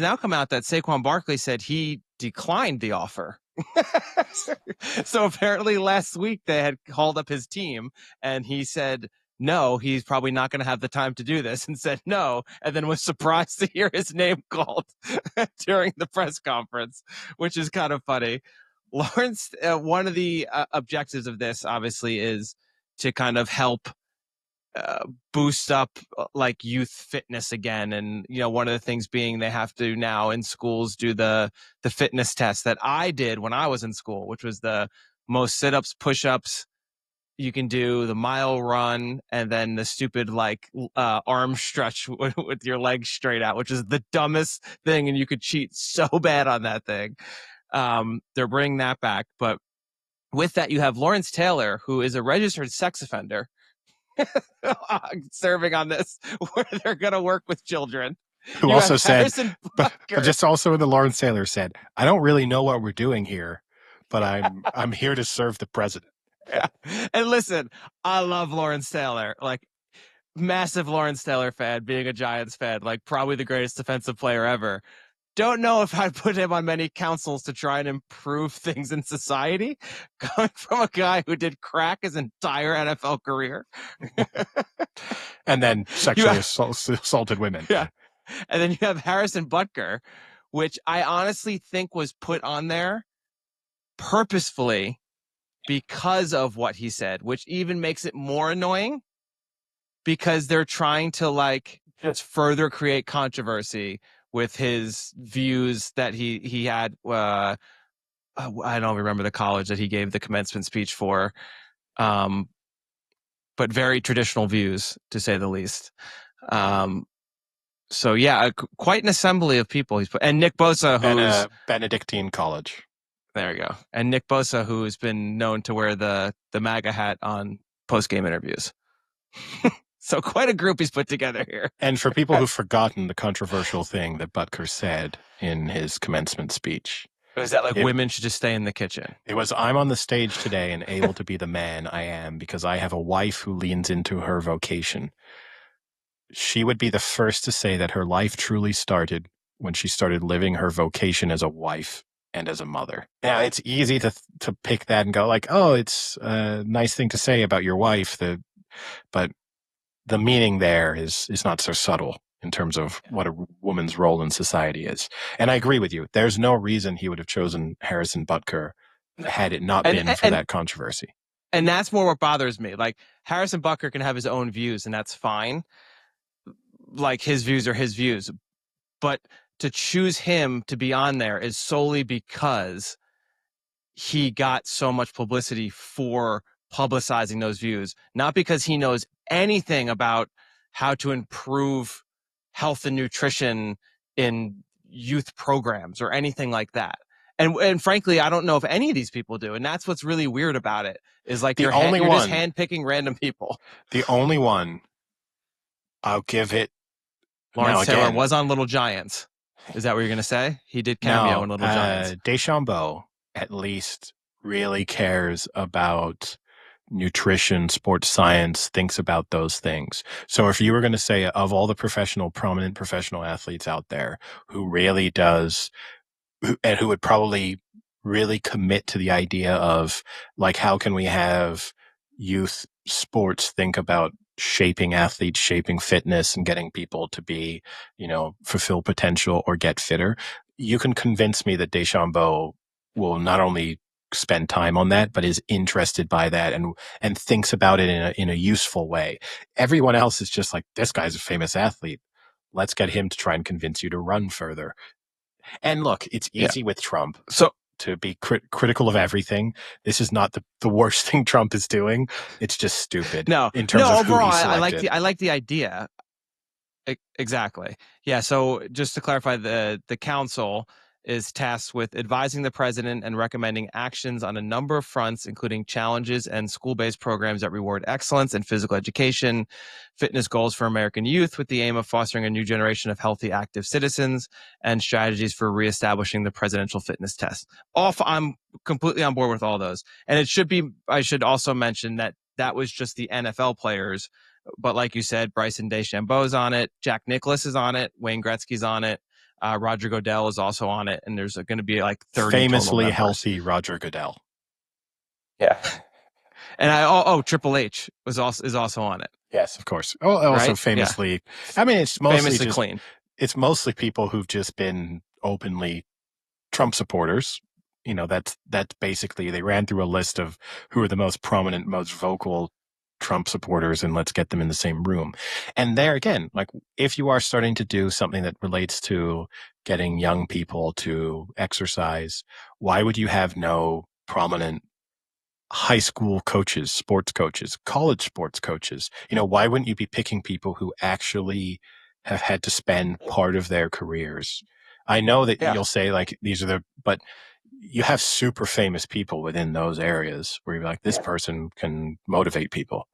[SPEAKER 1] now come out that Saquon Barkley said he declined the offer. So apparently last week they had called up his team and he said no, he's probably not going to have the time to do this, and said no, and then was surprised to hear his name called during the press conference, which is kind of funny. Lawrence, one of the objectives of this obviously is to kind of help boost up like youth fitness again. And, one of the things being they have to now in schools do the fitness test that I did when I was in school, which was the most sit-ups, push-ups you can do, the mile run, and then the stupid arm stretch with your legs straight out, which is the dumbest thing. And you could cheat so bad on that thing. They're bringing that back. But with that, you have Lawrence Taylor, who is a registered sex offender, serving on this, where they're going to work with children.
[SPEAKER 2] who
[SPEAKER 1] You
[SPEAKER 2] also
[SPEAKER 1] have
[SPEAKER 2] said,
[SPEAKER 1] Harrison
[SPEAKER 2] but
[SPEAKER 1] Butker.
[SPEAKER 2] just also the Lawrence Taylor said, I don't really know what we're doing here, but
[SPEAKER 1] Yeah.
[SPEAKER 2] I'm here to serve the president.
[SPEAKER 1] Yeah. And listen, I love Lawrence Taylor. Like, massive Lawrence Taylor fan, being a Giants fan, like probably the greatest defensive player ever. Don't know if I'd put him on many councils to try and improve things in society, coming from a guy who did crack his entire NFL career.
[SPEAKER 2] And then
[SPEAKER 1] You
[SPEAKER 2] sexually
[SPEAKER 1] have,
[SPEAKER 2] assaulted women.
[SPEAKER 1] yeah. And then you have Harrison Butker, which I honestly think was put on there purposefully because of what he said, which even makes it more annoying because they're trying to like just further create controversy with his views that he had. I don't remember the college that he gave the commencement speech for, um, but very traditional views to say the least. Um, so yeah, quite an assembly of people he's put, and Nick Bosa,
[SPEAKER 2] And
[SPEAKER 1] who's
[SPEAKER 2] a Benedictine college.
[SPEAKER 1] there you go, and Nick Bosa, who's been known to wear the MAGA hat on post game interviews. So quite a group he's put together here.
[SPEAKER 2] And for people who've forgotten the controversial thing that Butker said in his commencement speech,
[SPEAKER 1] Is that like women should just stay in the kitchen?
[SPEAKER 2] It was, I'm on the stage today and able to be the man I am because I have a wife who leans into her vocation. She would be the first to say that her life truly started when she started living her vocation as a wife and as a mother. Now, it's easy to pick that and go like, oh, it's a nice thing to say about your wife, but the meaning there is not so subtle in terms of what a woman's role in society is. And I agree with you. There's no reason he would have chosen Harrison Butker had it not been for that controversy.
[SPEAKER 1] And that's more what bothers me. Like, Harrison Butker can have his own views, and that's fine. Like, his views are his views. But to choose him to be on there is solely because he got so much publicity for publicizing those views, not because he knows anything about how to improve health and nutrition in youth programs or anything like that. And frankly, I don't know if any of these people do. And that's what's really weird about it is like you're just handpicking random people.
[SPEAKER 2] The only one I'll give it.
[SPEAKER 1] Lawrence Taylor was on Little Giants. Is that what you're going to say? He did cameo in Little Giants.
[SPEAKER 2] Deschambault at least really cares about nutrition, sports science, thinks about those things. So if you were going to say of all the prominent professional athletes out there who really does, and who would probably really commit to the idea of like, how can we have youth sports think about shaping athletes, shaping fitness and getting people to be, fulfill potential or get fitter. You can convince me that Deschambault will not only spend time on that, but is interested by that and thinks about it in a useful way. Everyone else is just like, this guy's a famous athlete. Let's get him to try and convince you to run further. And look, it's easy with Trump to be critical of everything. This is not the worst thing Trump is doing. It's just stupid. In terms of
[SPEAKER 1] overall,
[SPEAKER 2] who he selected.
[SPEAKER 1] I like the idea. Exactly. Yeah. So just to clarify, the council is tasked with advising the president and recommending actions on a number of fronts, including challenges and school-based programs that reward excellence in physical education, fitness goals for American youth with the aim of fostering a new generation of healthy, active citizens, and strategies for reestablishing the presidential fitness test. I'm completely on board with all those. And I should also mention that was just the NFL players. But like you said, Bryson DeChambeau's on it. Jack Nicklaus is on it. Wayne Gretzky's on it. Roger Goodell is also on it, and there's going to be like 30
[SPEAKER 2] famously healthy Roger Goodell.
[SPEAKER 1] Yeah, and Triple H is also on it.
[SPEAKER 2] Yes, of course. Oh, also
[SPEAKER 1] right?
[SPEAKER 2] famously.
[SPEAKER 1] Yeah.
[SPEAKER 2] I mean, it's mostly
[SPEAKER 1] famously just clean.
[SPEAKER 2] It's mostly people who've just been openly Trump supporters. That's basically, they ran through a list of who are the most prominent, most vocal Trump supporters, and let's get them in the same room. And there again, like, if you are starting to do something that relates to getting young people to exercise, why would you have no prominent high school coaches, sports coaches, college sports coaches? Why wouldn't you be picking people who actually have had to spend part of their careers? I know that you'll say like, but you have super famous people within those areas where you're like, this person can motivate people.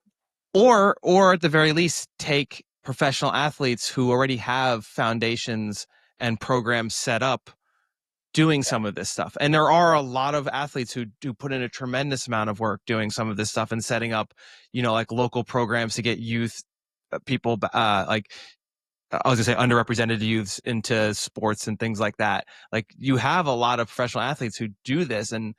[SPEAKER 1] Or at the very least, take professional athletes who already have foundations and programs set up doing some of this stuff. And there are a lot of athletes who do put in a tremendous amount of work doing some of this stuff and setting up, like local programs to get youth people, like I was gonna say underrepresented youths into sports and things like that. Like you have a lot of professional athletes who do this, and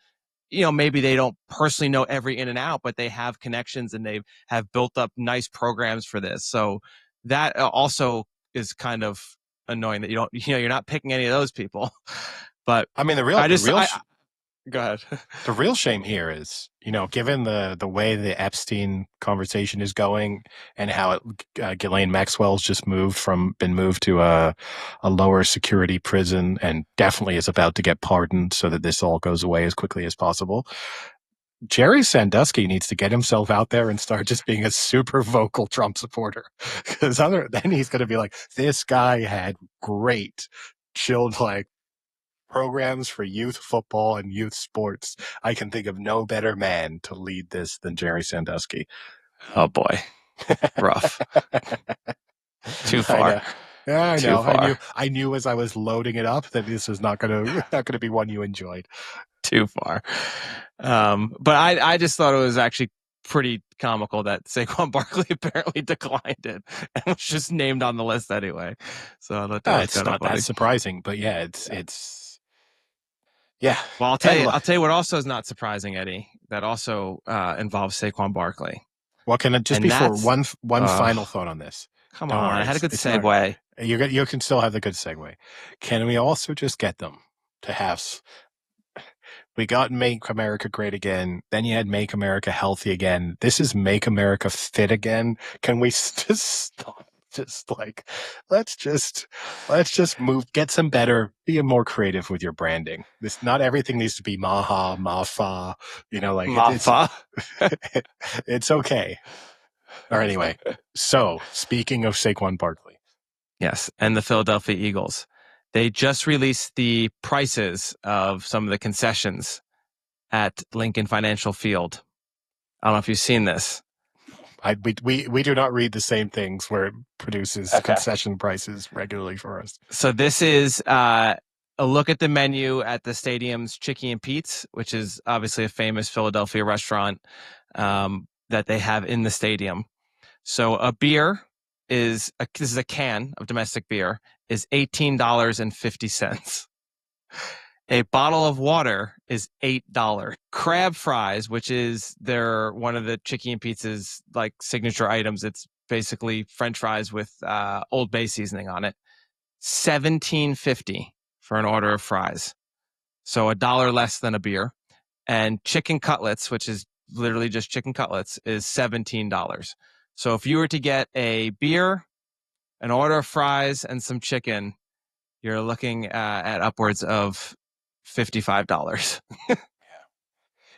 [SPEAKER 1] maybe they don't personally know every in and out, but they have connections and they have built up nice programs for this. So that also is kind of annoying that you're not picking any of those people. But
[SPEAKER 2] I mean,
[SPEAKER 1] go ahead.
[SPEAKER 2] the real shame here is, given the way the Epstein conversation is going and how Ghislaine Maxwell's just been moved to a lower security prison and definitely is about to get pardoned so that this all goes away as quickly as possible. Jerry Sandusky needs to get himself out there and start just being a super vocal Trump supporter, because then he's going to be like, this guy had great chilled programs for youth football and youth sports. I can think of no better man to lead this than Jerry Sandusky.
[SPEAKER 1] Oh boy, rough. Too far.
[SPEAKER 2] I know. Yeah, I
[SPEAKER 1] Too
[SPEAKER 2] know.
[SPEAKER 1] Far.
[SPEAKER 2] I knew as I was loading it up that this was not gonna be one you enjoyed.
[SPEAKER 1] Too far. But I just thought it was actually pretty comical that Saquon Barkley apparently declined it and was just named on the list anyway. So I thought that was
[SPEAKER 2] It's not
[SPEAKER 1] funny.
[SPEAKER 2] that surprising, but yeah, it's yeah.
[SPEAKER 1] Well, I'll tell you what also is not surprising, Eddie. That also involves Saquon Barkley.
[SPEAKER 2] Well, can it just be for one final thought on this?
[SPEAKER 1] Come on, I had a good segue.
[SPEAKER 2] You can still have the good segue. Can we also just get them to have? We got Make America Great Again. Then you had Make America Healthy Again. This is Make America Fit Again. Can we just stop? Let's just move, get some better, be more creative with your branding. Not everything needs to be MAFA,
[SPEAKER 1] MAFA.
[SPEAKER 2] It's okay. Or anyway, so speaking of Saquon Barkley.
[SPEAKER 1] Yes, and the Philadelphia Eagles. They just released the prices of some of the concessions at Lincoln Financial Field. I don't know if you've seen this.
[SPEAKER 2] We do not read the same things where it produces concession prices regularly for us.
[SPEAKER 1] So this is a look at the menu at the stadium's Chicky and Pete's, which is obviously a famous Philadelphia restaurant that they have in the stadium. So a beer this is a can of domestic beer, is $18.50. A bottle of water is $8. Crab fries, which is one of the Chicky and Pizza's signature items. It's basically French fries with Old Bay seasoning on it. $17.50 for an order of fries. So $1 less than a beer. And chicken cutlets, which is literally just chicken cutlets, is $17. So if you were to get a beer, an order of fries, and some chicken, you're looking at upwards of $55.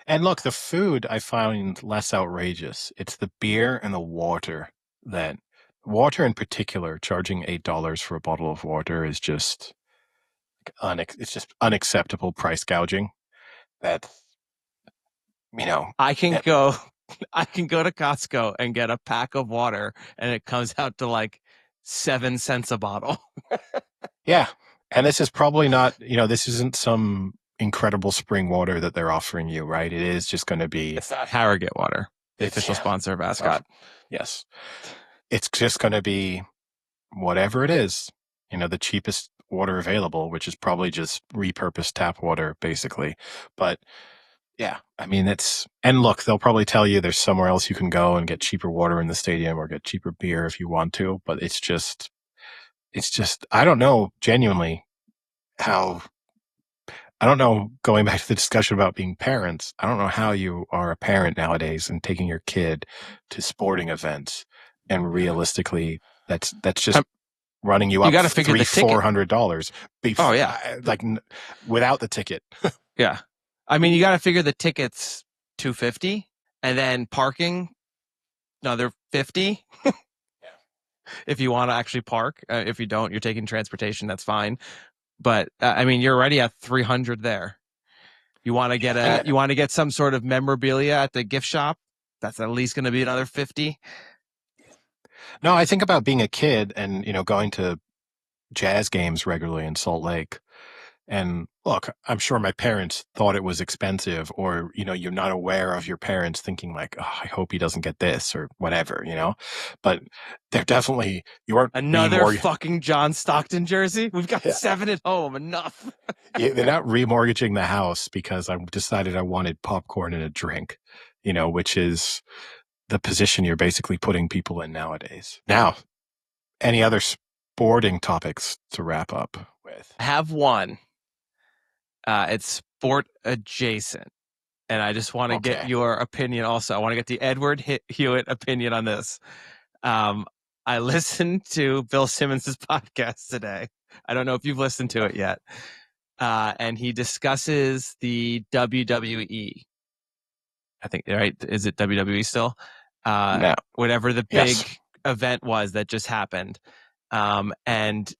[SPEAKER 2] And look, the food I find less outrageous. It's the beer and the water water in particular, charging $8 for a bottle of water is just it's just unacceptable price gouging.
[SPEAKER 1] I can go to Costco and get a pack of water and it comes out to 7 cents a bottle.
[SPEAKER 2] Yeah. And this is probably not, this isn't some incredible spring water that they're offering you, right? It is just going to be...
[SPEAKER 1] It's not Harrogate water, the official sponsor of Ascot.
[SPEAKER 2] Yes. It's just going to be whatever it is, the cheapest water available, which is probably just repurposed tap water, basically. But yeah, I mean, and look, they'll probably tell you there's somewhere else you can go and get cheaper water in the stadium or get cheaper beer if you want to, but it's just, I don't know, genuinely, I don't know, going back to the discussion about being parents, I don't know how you are a parent nowadays and taking your kid to sporting events, and realistically, that's just running you up $300-$400.
[SPEAKER 1] Oh yeah,
[SPEAKER 2] without the ticket.
[SPEAKER 1] Yeah, I mean, you got to figure the tickets $250, and then parking another $50. If you want to actually park. If you don't, you're taking transportation. That's fine. But I mean, you're already at $300 there. You want to get some sort of memorabilia at the gift shop. That's at least going to be another $50.
[SPEAKER 2] No, I think about being a kid and, going to jazz games regularly in Salt Lake. And look, I'm sure my parents thought it was expensive, or, you're not aware of your parents thinking like, oh, I hope he doesn't get this or whatever. But they're definitely, you aren't
[SPEAKER 1] Another
[SPEAKER 2] remortgaging.
[SPEAKER 1] fucking John Stockton jersey? We've got
[SPEAKER 2] Yeah.
[SPEAKER 1] 7 at home. Enough.
[SPEAKER 2] They're not remortgaging the house because I decided I wanted popcorn and a drink, which is the position you're basically putting people in nowadays. Now, any other sporting topics to wrap up with?
[SPEAKER 1] I have one. It's sport adjacent. And I just want to get
[SPEAKER 2] Okay.
[SPEAKER 1] your opinion also. I want to get the Edward Hewitt opinion on this. Um, I listened to Bill Simmons' podcast today. I don't know if you've listened to it yet. And he discusses the WWE. I think, right? Is it WWE still?
[SPEAKER 2] Now,
[SPEAKER 1] Whatever the big
[SPEAKER 2] yes.
[SPEAKER 1] event was that just happened. And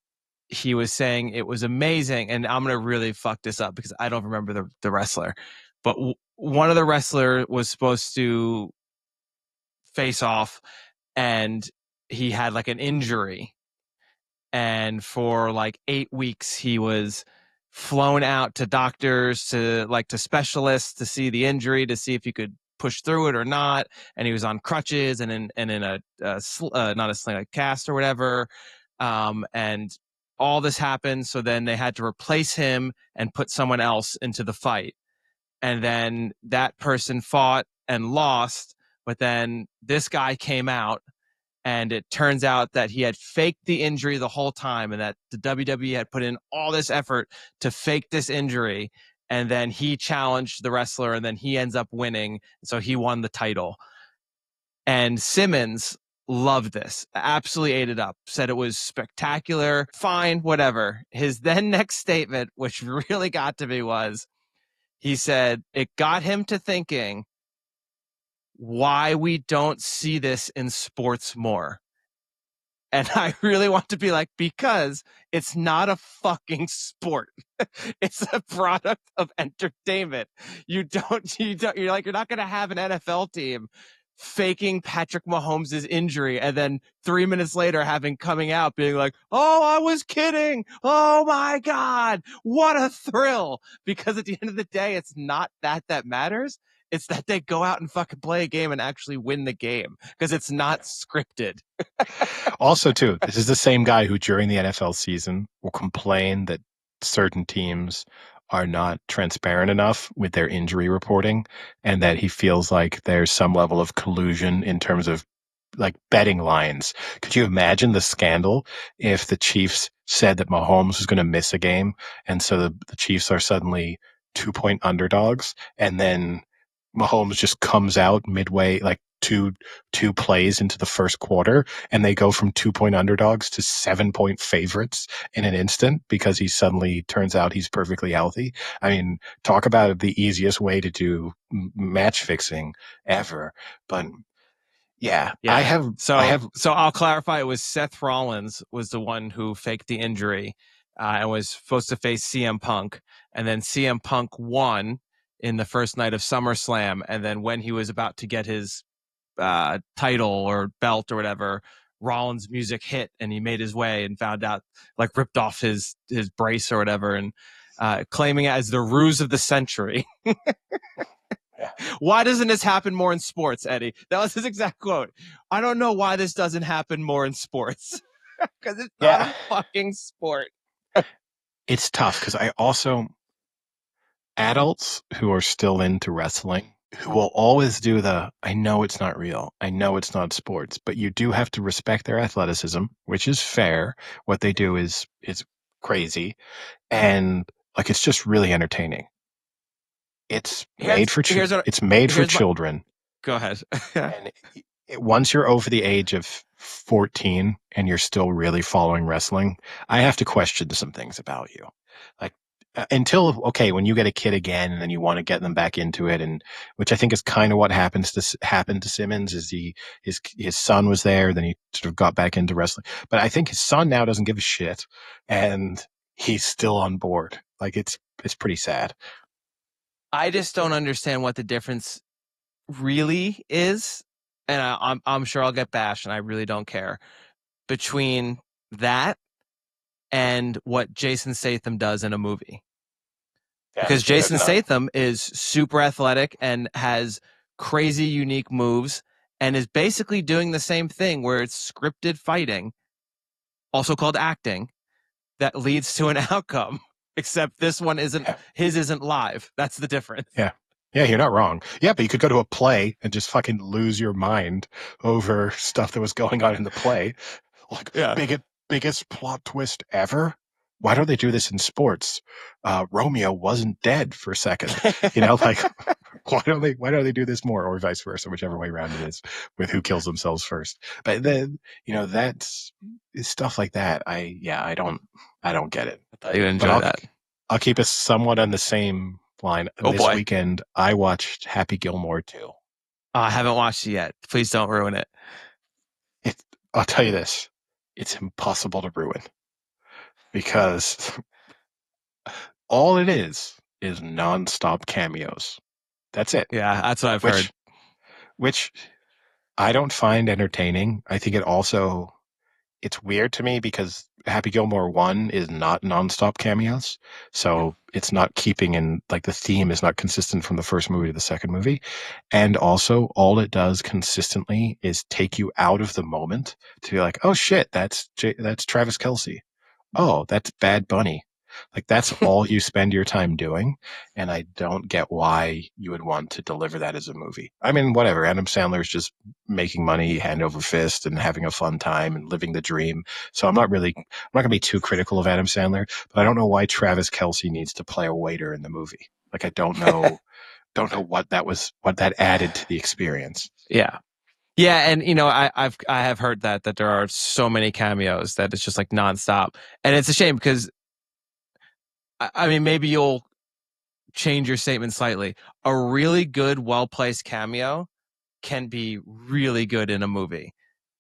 [SPEAKER 1] he was saying it was amazing. And I'm going to really fuck this up because I don't remember the wrestler. But one of the wrestler was supposed to face off, and he had like an injury. And for like 8 weeks, he was flown out to doctors, to specialists to see the injury, to see if he could push through it or not. And he was on crutches and in a not a sling, a cast or whatever. And all this happened. So then they had to replace him and put someone else into the fight. And then that person fought and lost. But then this guy came out, and it turns out that he had faked the injury the whole time, and that the WWE had put in all this effort to fake this injury. And then he challenged the wrestler, and then he ends up winning. So he won the title. And Simmons loved this, absolutely ate it up, said it was spectacular, fine, whatever. His then next statement, which really got to me, was he said it got him to thinking why we don't see this in sports more. And I really want to be like, because it's not a fucking sport. It's a product of entertainment. You're not going to have an NFL team faking Patrick Mahomes' injury and then 3 minutes later coming out being like, oh, I was kidding. Oh my God. What a thrill. Because at the end of the day, it's not that matters. It's that they go out and fucking play a game and actually win the game because it's not scripted.
[SPEAKER 2] Also, too, this is the same guy who during the NFL season will complain that certain teams are not transparent enough with their injury reporting and that he feels like there's some level of collusion in terms of like betting lines. Could you imagine the scandal if the Chiefs said that Mahomes was going to miss a game and so the Chiefs are suddenly 2-point underdogs and then Mahomes just comes out midway, like two plays into the first quarter, and they go from 2-point underdogs to 7-point favorites in an instant because he suddenly turns out he's perfectly healthy. I mean, talk about the easiest way to do match fixing ever. But yeah, I
[SPEAKER 1] Yeah.
[SPEAKER 2] have, I
[SPEAKER 1] So
[SPEAKER 2] have,
[SPEAKER 1] I'll clarify. It was Seth Rollins was the one who faked the injury, and was supposed to face CM Punk, and then CM Punk won in the first night of SummerSlam, and then when he was about to get his title or belt or whatever, Rollins' music hit, and he made his way and found out, like, ripped off his brace or whatever, and claiming it as the ruse of the century.
[SPEAKER 2] yeah.
[SPEAKER 1] Why doesn't this happen more in sports, Eddie? That was his exact quote. I don't know why this doesn't happen more in sports. Because it's not
[SPEAKER 2] Yeah.
[SPEAKER 1] a fucking sport.
[SPEAKER 2] It's tough because I also, adults who are still into wrestling, who will always do I know it's not real. I know it's not sports, but you do have to respect their athleticism, which is fair. What they do is crazy. And like, it's just really entertaining. It's made for,
[SPEAKER 1] Here's what
[SPEAKER 2] it's made for
[SPEAKER 1] here's my
[SPEAKER 2] children.
[SPEAKER 1] go ahead.
[SPEAKER 2] And once you're over the age of 14 and you're still really following wrestling, I have to question some things about you. Like until okay, when you get a kid again and then you want to get them back into it, and which I think is kind of what happened to Simmons is his son was there, then he sort of got back into wrestling. But I think his son now doesn't give a shit, and he's still on board. Like it's pretty sad.
[SPEAKER 1] I just don't understand what the difference really is. and I'm sure I'll get bashed, and I really don't care. Between that and what Jason Statham does in a movie,
[SPEAKER 2] Yeah,
[SPEAKER 1] because
[SPEAKER 2] there's
[SPEAKER 1] Jason
[SPEAKER 2] none.
[SPEAKER 1] Statham is super athletic and has crazy unique moves and is basically doing the same thing where it's scripted fighting, also called acting, that leads to an outcome. Except this one isn't
[SPEAKER 2] Yeah.
[SPEAKER 1] his isn't live. That's the difference.
[SPEAKER 2] Yeah. Yeah, you're not wrong. Yeah, but you could go to a play and just fucking lose your mind over stuff that was going on in the play. Like,
[SPEAKER 1] Yeah.
[SPEAKER 2] biggest plot twist ever? Why don't they do this in sports? Romeo wasn't dead for a second. Like why don't they do this more, or vice versa, whichever way around it is, with who kills themselves first. But then, that's stuff like that. I don't get it.
[SPEAKER 1] I thought you'd
[SPEAKER 2] But
[SPEAKER 1] enjoy that.
[SPEAKER 2] I'll keep us somewhat on the same line.
[SPEAKER 1] Oh
[SPEAKER 2] This
[SPEAKER 1] boy.
[SPEAKER 2] weekend, I watched Happy Gilmore too.
[SPEAKER 1] I haven't watched it yet. Please don't ruin it.
[SPEAKER 2] It, I'll tell you this, it's impossible to ruin because all it is nonstop cameos. That's it.
[SPEAKER 1] Yeah, that's what I've heard.
[SPEAKER 2] Which I don't find entertaining. I think it's weird to me because Happy Gilmore 1 is not nonstop cameos. So it's not keeping in, like, the theme is not consistent from the first movie to the second movie. And also, all it does consistently is take you out of the moment to be like, oh shit, that's Travis Kelce. Oh, that's Bad Bunny. Like, that's all you spend your time doing. And I don't get why you would want to deliver that as a movie. I mean, whatever. Adam Sandler's just making money hand over fist and having a fun time and living the dream. So I'm not going to be too critical of Adam Sandler, but I don't know why Travis Kelce needs to play a waiter in the movie. Like, I don't know what that added to the experience.
[SPEAKER 1] Yeah. Yeah, and I have heard that there are so many cameos that it's just like nonstop. And it's a shame because I mean maybe you'll change your statement slightly. A really good, well-placed cameo can be really good in a movie.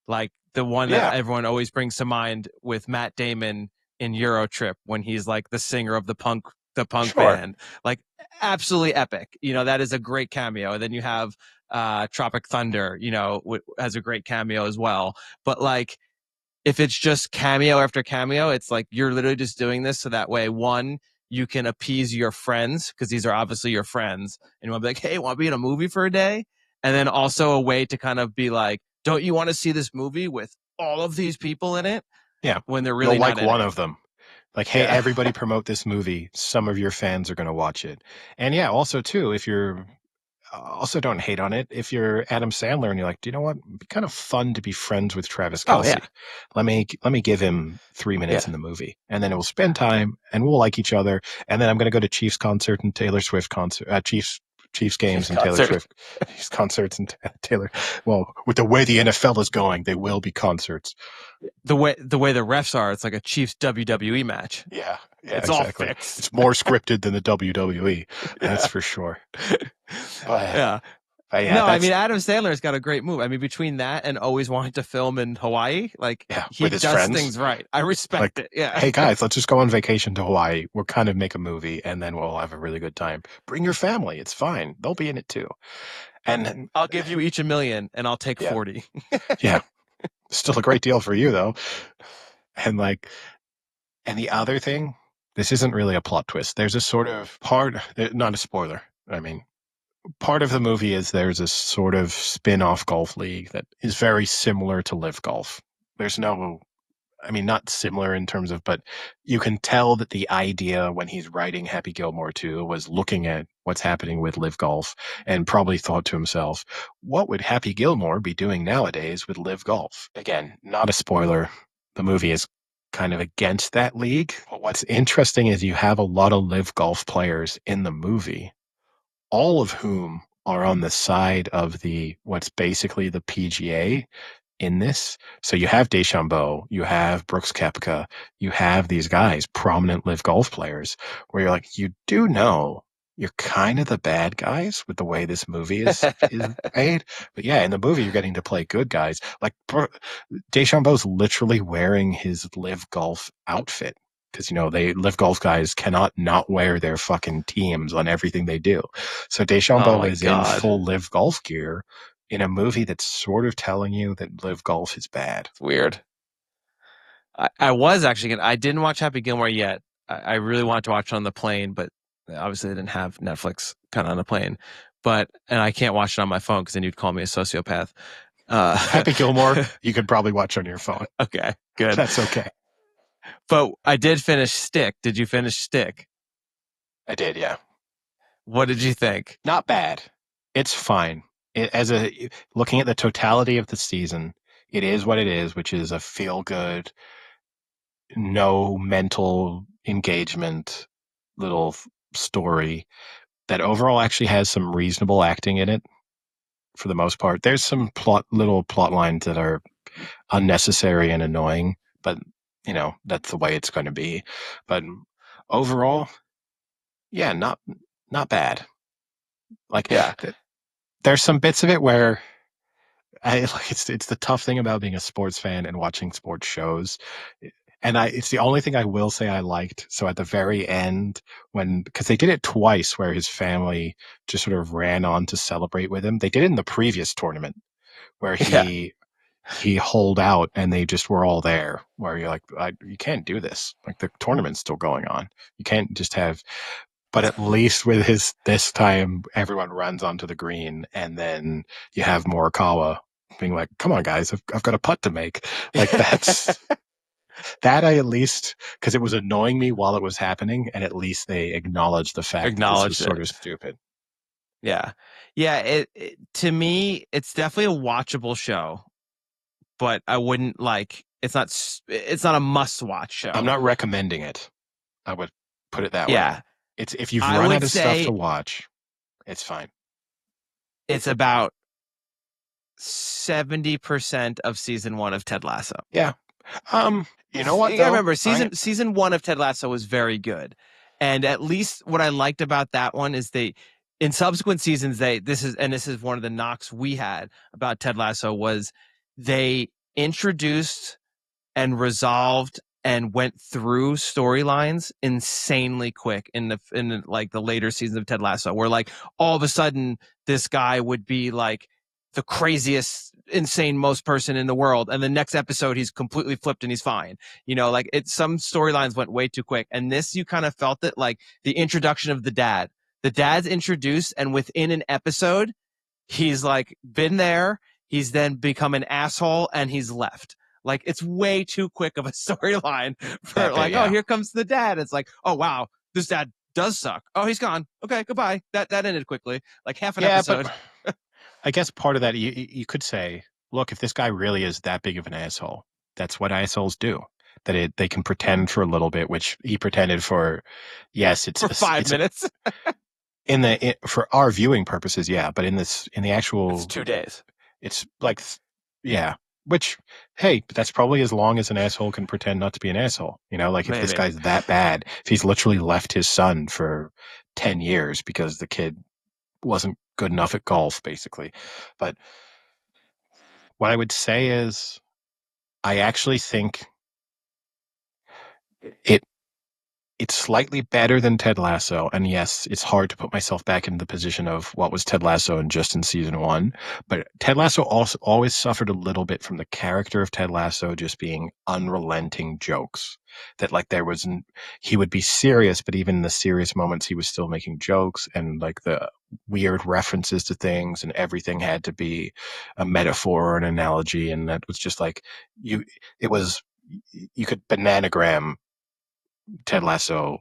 [SPEAKER 1] Like the one that
[SPEAKER 2] Yeah,
[SPEAKER 1] everyone always brings to mind with Matt Damon in Euro Trip when he's like the singer of the punk
[SPEAKER 2] sure.
[SPEAKER 1] band. Like absolutely epic. That is a great cameo. And then you have Tropic Thunder, has a great cameo as well. But like if it's just cameo after cameo, it's like you're literally just doing this so that way, one, you can appease your friends because these are obviously your friends, and you want to be like, hey, want to be in a movie for a day? And then also a way to kind of be like, don't you want to see this movie with all of these people in it
[SPEAKER 2] Yeah.
[SPEAKER 1] when they're
[SPEAKER 2] You'll
[SPEAKER 1] really not
[SPEAKER 2] like
[SPEAKER 1] in
[SPEAKER 2] one
[SPEAKER 1] it?
[SPEAKER 2] of them. Like, hey,
[SPEAKER 1] Yeah.
[SPEAKER 2] everybody promote this movie. Some of your fans are going to watch it. And yeah, also too, if you're also don't hate on it. If you're Adam Sandler and you're like, do you know what? It'd be kind of fun to be friends with Travis
[SPEAKER 1] Oh yeah.
[SPEAKER 2] Kelce. Let me give him 3 minutes
[SPEAKER 1] Yeah.
[SPEAKER 2] in the movie, and then we'll spend time and we'll like each other. And then I'm going to go to Chiefs concert and Taylor Swift concert, Chiefs games
[SPEAKER 1] Chiefs
[SPEAKER 2] and Taylor
[SPEAKER 1] concert.
[SPEAKER 2] Swift Chiefs concerts and Taylor. Well, with the way the NFL is going, they will be concerts.
[SPEAKER 1] The way the refs are, it's like a Chiefs WWE match.
[SPEAKER 2] Yeah, yeah,
[SPEAKER 1] It's all
[SPEAKER 2] exactly.
[SPEAKER 1] fixed.
[SPEAKER 2] It's more scripted than the WWE. That's
[SPEAKER 1] Yeah.
[SPEAKER 2] for sure. But,
[SPEAKER 1] Yeah.
[SPEAKER 2] but yeah,
[SPEAKER 1] No, I mean
[SPEAKER 2] that's
[SPEAKER 1] Adam Sandler's got a great move. I mean, between that and always wanting to film in Hawaii, like
[SPEAKER 2] yeah,
[SPEAKER 1] he
[SPEAKER 2] with his
[SPEAKER 1] does
[SPEAKER 2] friends.
[SPEAKER 1] things right. I respect
[SPEAKER 2] Like,
[SPEAKER 1] it. Yeah.
[SPEAKER 2] hey guys, let's just go on vacation to Hawaii. We'll kind of make a movie and then we'll have a really good time. Bring your family. It's fine. They'll be in it too. And
[SPEAKER 1] I'll give you each $1 million and I'll take
[SPEAKER 2] yeah,
[SPEAKER 1] 40.
[SPEAKER 2] yeah, still a great deal for you though. And like, and the other thing, this isn't really a plot twist. There's a sort of part, not a spoiler. I mean, part of the movie is there's a sort of spin-off golf league that is very similar to Live Golf. There's no I mean, not similar in terms of, but you can tell that the idea when he's writing Happy Gilmore 2 was looking at what's happening with Live Golf and probably thought to himself, what would Happy Gilmore be doing nowadays with Live Golf? Again, not a spoiler. The movie is kind of against that league. But what's interesting is you have a lot of Live Golf players in the movie, all of whom are on the side of what's basically the PGA in this. So you have DeChambeau, you have Brooks Koepka, you have these guys, prominent Live Golf players, where you're like, you do know you're kind of the bad guys with the way this movie is made. But yeah, in the movie, you're getting to play good guys. Like DeChambeau's literally wearing his Live Golf outfit. Because, they Live Golf guys cannot not wear their fucking teams on everything they do. So
[SPEAKER 1] Oh
[SPEAKER 2] DeChambeau
[SPEAKER 1] my
[SPEAKER 2] is in
[SPEAKER 1] God.
[SPEAKER 2] full Live Golf gear in a movie that's sort of telling you that live golf is bad.
[SPEAKER 1] It's weird. I was actually I didn't watch Happy Gilmore yet. I really wanted to watch it on the plane, but obviously I didn't have Netflix kind of on the plane. And I can't watch it on my phone because then you'd call me a sociopath.
[SPEAKER 2] Happy Gilmore, you could probably watch on your phone.
[SPEAKER 1] Okay, good.
[SPEAKER 2] That's okay.
[SPEAKER 1] But I did finish Stick. Did you finish Stick?
[SPEAKER 2] I did, yeah.
[SPEAKER 1] What did you think?
[SPEAKER 2] Not bad. It's fine. Looking at the totality of the season, it is what it is, which is a feel good, no mental engagement little story that overall actually has some reasonable acting in it for the most part. There's some little plot lines that are unnecessary and annoying, but that's the way it's going to be. But overall, yeah, not bad. Like,
[SPEAKER 1] Yeah,
[SPEAKER 2] there's some bits of it where it's the tough thing about being a sports fan and watching sports shows. And it's the only thing I will say I liked. So at the very end, because they did it twice where his family just sort of ran on to celebrate with him. They did it in the previous tournament where
[SPEAKER 1] yeah,
[SPEAKER 2] he holed out and they just were all there, where you're like, you can't do this. Like, the tournament's still going on. You can't just have, but at least with this time, everyone runs onto the green and then you have Morikawa being like, come on guys, I've got a putt to make. Like, that I at least, because it was annoying me while it was happening, and at least they acknowledged the fact that this was
[SPEAKER 1] acknowledged it.
[SPEAKER 2] sort of stupid.
[SPEAKER 1] Yeah, yeah. To me, it's definitely a watchable show, but I wouldn't like. It's not a must-watch show.
[SPEAKER 2] I'm not recommending it. I would put it that way.
[SPEAKER 1] Yeah,
[SPEAKER 2] It's if you've
[SPEAKER 1] I
[SPEAKER 2] run
[SPEAKER 1] would
[SPEAKER 2] out of stuff
[SPEAKER 1] say
[SPEAKER 2] to watch, it's fine.
[SPEAKER 1] it's about 70% of season 1 of Ted Lasso.
[SPEAKER 2] Yeah. You know what?
[SPEAKER 1] You
[SPEAKER 2] Though,
[SPEAKER 1] gotta remember, season 1 of Ted Lasso was very good, and at least what I liked about that one is in subsequent seasons, this is one of the knocks we had about Ted Lasso was they introduced and resolved and went through storylines insanely quick in like the later seasons of Ted Lasso, where like all of a sudden this guy would be like the craziest, insane most person in the world, and the next episode he's completely flipped and he's fine. Like some storylines went way too quick, and this you kind of felt it, like the introduction of the dad. The dad's introduced, and within an episode, he's like been there. He's then become an asshole, and he's left. Like, it's way too quick of a storyline for like,
[SPEAKER 2] yeah.
[SPEAKER 1] Oh, here comes the dad. It's like, oh wow, this dad does suck. Oh, he's gone. Okay, goodbye. That ended quickly, like half an episode.
[SPEAKER 2] But I guess part of that, you could say, look, if this guy really is that big of an asshole, that's what assholes do. They can pretend for a little bit, which he pretended for. Yes, it's
[SPEAKER 1] for 5 minutes.
[SPEAKER 2] For our viewing purposes, yeah. But in the actual,
[SPEAKER 1] it's 2 days.
[SPEAKER 2] It's like, yeah. Which, hey, that's probably as long as an asshole can pretend not to be an asshole. Like, if this guy's that bad, if he's literally left his son for 10 years because the kid wasn't good enough at golf, basically. But what I would say is, I actually think it's slightly better than Ted Lasso. And yes, it's hard to put myself back in the position of what was Ted Lasso in just in season 1. But Ted Lasso also always suffered a little bit from the character of Ted Lasso just being unrelenting jokes. That like he would be serious, but even in the serious moments, he was still making jokes, and like the weird references to things, and everything had to be a metaphor or an analogy. And that was just like, you could bananagram Ted Lasso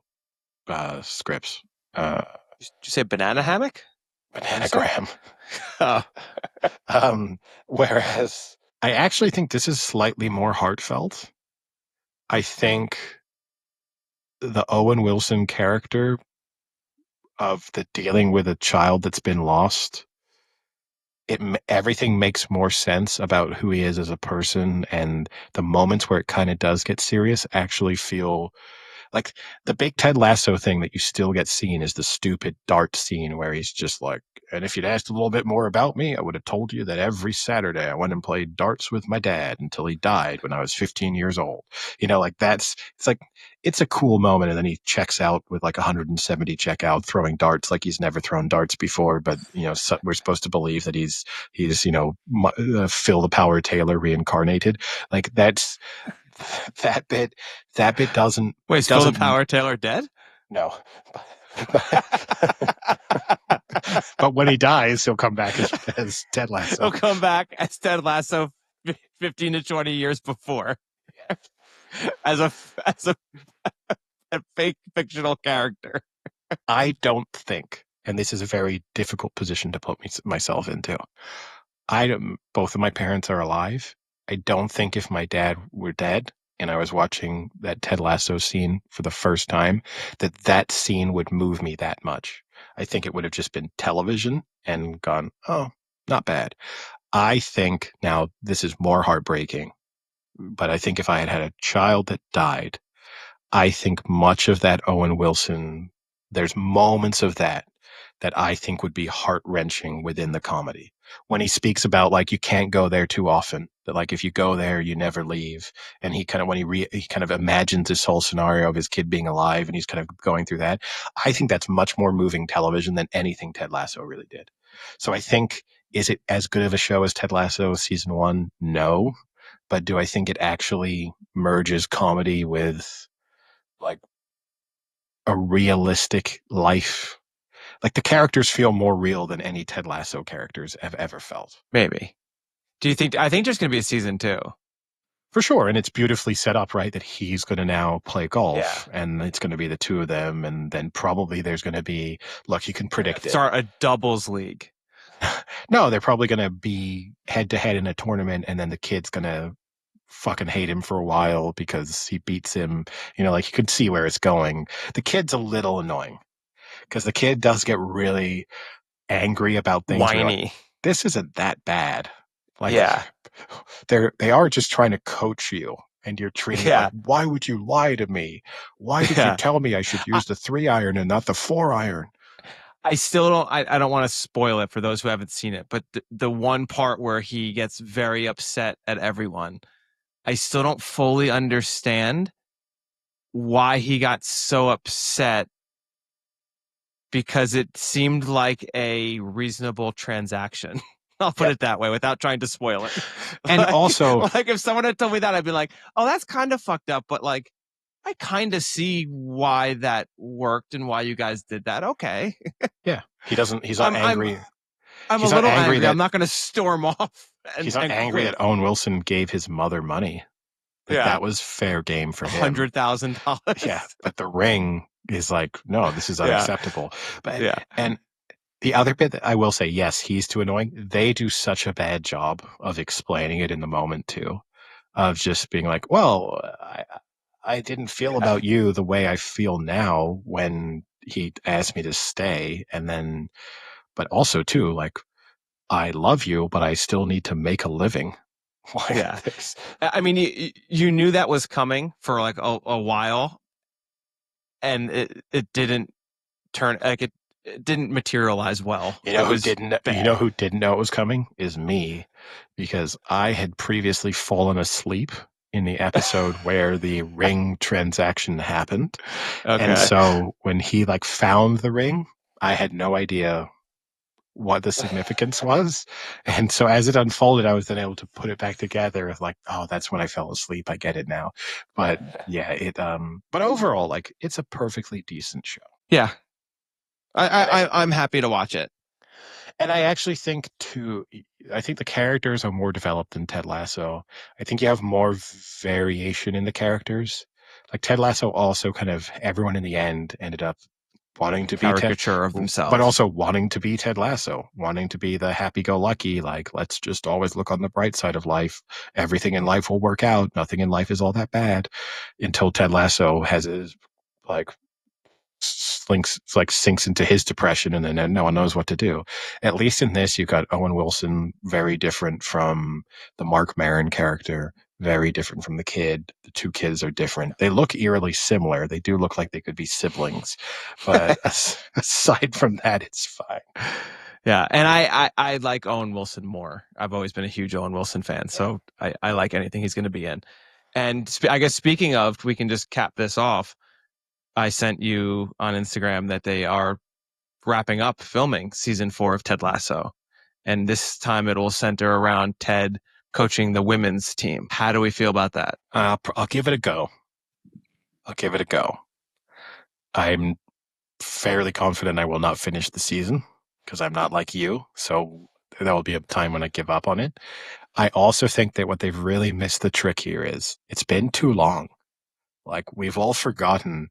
[SPEAKER 2] scripts.
[SPEAKER 1] Did you say banana hammock?
[SPEAKER 2] Bananagram.
[SPEAKER 1] Oh.
[SPEAKER 2] Whereas I actually think this is slightly more heartfelt. I think the Owen Wilson character of the dealing with a child that's been lost, everything makes more sense about who he is as a person, and the moments where it kind of does get serious actually feel Like the big Ted Lasso thing that you still get seen is the stupid dart scene where he's just like, and if you'd asked a little bit more about me, I would have told you that every Saturday I went and played darts with my dad until he died when I was 15 years old. Like it's like, it's a cool moment. And then he checks out with like 170 checkout throwing darts like he's never thrown darts before. But, so we're supposed to believe that he's, Phil the Power Taylor reincarnated. Like that bit, that bit doesn't,
[SPEAKER 1] Wait,
[SPEAKER 2] it
[SPEAKER 1] is Phil the
[SPEAKER 2] doesn't,
[SPEAKER 1] Power Taylor dead?
[SPEAKER 2] no. But when he dies, he'll come back as Ted Lasso.
[SPEAKER 1] He'll come back as Ted Lasso 15 to 20 years before. as a fake fictional character.
[SPEAKER 2] I don't think, and this is a very difficult position to put myself into. Both of my parents are alive. I don't think if my dad were dead and I was watching that Ted Lasso scene for the first time, that scene would move me that much. I think it would have just been television and gone, oh, not bad. I think now this is more heartbreaking, but I think if I had had a child that died, I think much of that Owen Wilson, there's moments of that I think would be heart-wrenching within the comedy. When he speaks about like you can't go there too often, that like if you go there you never leave, and he kind of he kind of imagines this whole scenario of his kid being alive and he's kind of going through that. I think that's much more moving television than anything Ted Lasso really did. So I think, is it as good of a show as Ted Lasso season 1? No. But do I think it actually merges comedy with like a realistic life? Like the characters feel more real than any Ted Lasso characters have ever felt.
[SPEAKER 1] Maybe. Do you think? I think there's going to be a season 2.
[SPEAKER 2] For sure. And it's beautifully set up, right? That he's going to now play golf and it's going to be the two of them. And then probably there's going to be, look, you can predict it.
[SPEAKER 1] Start a doubles league.
[SPEAKER 2] No, they're probably going to be head to head in a tournament. And then the kid's going to fucking hate him for a while because he beats him. Like you could see where it's going. The kid's a little annoying because the kid does get really angry about things.
[SPEAKER 1] Whiny.
[SPEAKER 2] Like, this isn't that bad. Like,
[SPEAKER 1] yeah.
[SPEAKER 2] They are just trying to coach you, and you're treating it like, why would you lie to me? Why did you tell me I should use the 3-iron and not the 4-iron?
[SPEAKER 1] I still don't. I don't want to spoil it for those who haven't seen it, but the one part where he gets very upset at everyone, I still don't fully understand why he got so upset, because it seemed like a reasonable transaction. I'll put it that way without trying to spoil it.
[SPEAKER 2] And also,
[SPEAKER 1] like if someone had told me that, I'd be like, oh, that's kind of fucked up. But like, I kind of see why that worked and why you guys did that. Okay.
[SPEAKER 2] Yeah. He's not angry.
[SPEAKER 1] I'm a little angry. I'm not going to storm off.
[SPEAKER 2] He's not angry that Owen Wilson gave his mother money. Like, that was fair game for him.
[SPEAKER 1] $100,000.
[SPEAKER 2] Yeah. But the ring is like, no, this is unacceptable. But and the other bit that I will say, yes, he's too annoying. They do such a bad job of explaining it in the moment too, of just being like, well, I didn't feel about you the way I feel now when he asked me to stay. And then, but also too, like, I love you, but I still need to make a living.
[SPEAKER 1] I mean, you knew that was coming for like a while, and it didn't turn like it didn't materialize well.
[SPEAKER 2] You know who didn't know it was coming is me, because I had previously fallen asleep in the episode where the ring transaction happened. Okay. And so when he like found the ring, I had no idea what the significance was. And so as it unfolded, I was then able to put it back together with like, oh, that's when I fell asleep. I get it now. But yeah, but overall, like, it's a perfectly decent show.
[SPEAKER 1] Yeah. I'm happy to watch it.
[SPEAKER 2] And I actually think I think the characters are more developed than Ted Lasso. I think you have more variation in the characters. Like Ted Lasso also kind of, everyone in the end ended up wanting to be
[SPEAKER 1] caricature of themselves,
[SPEAKER 2] but also wanting to be Ted Lasso, wanting to be the happy-go-lucky, like, let's just always look on the bright side of life. Everything in life will work out. Nothing in life is all that bad, until Ted Lasso has his like sinks into his depression, and then no one knows what to do. At least in this, you've got Owen Wilson, very different from the Mark Maron character, very different from the kid. The two kids are different. They look eerily similar. They do look like they could be siblings, but aside from that, it's fine.
[SPEAKER 1] Yeah, and I like Owen Wilson more. I've always been a huge Owen Wilson fan, so I like anything he's going to be in. And I guess speaking of, we can just cap this off. I sent you on Instagram that they are wrapping up filming season 4 of Ted Lasso, and this time it will center around Ted coaching the women's team. How do we feel about that?
[SPEAKER 2] I'll give it a go. I'll give it a go. I'm fairly confident I will not finish the season because I'm not like you. So there will be a time when I give up on it. I also think that what they've really missed the trick here is it's been too long. Like we've all forgotten.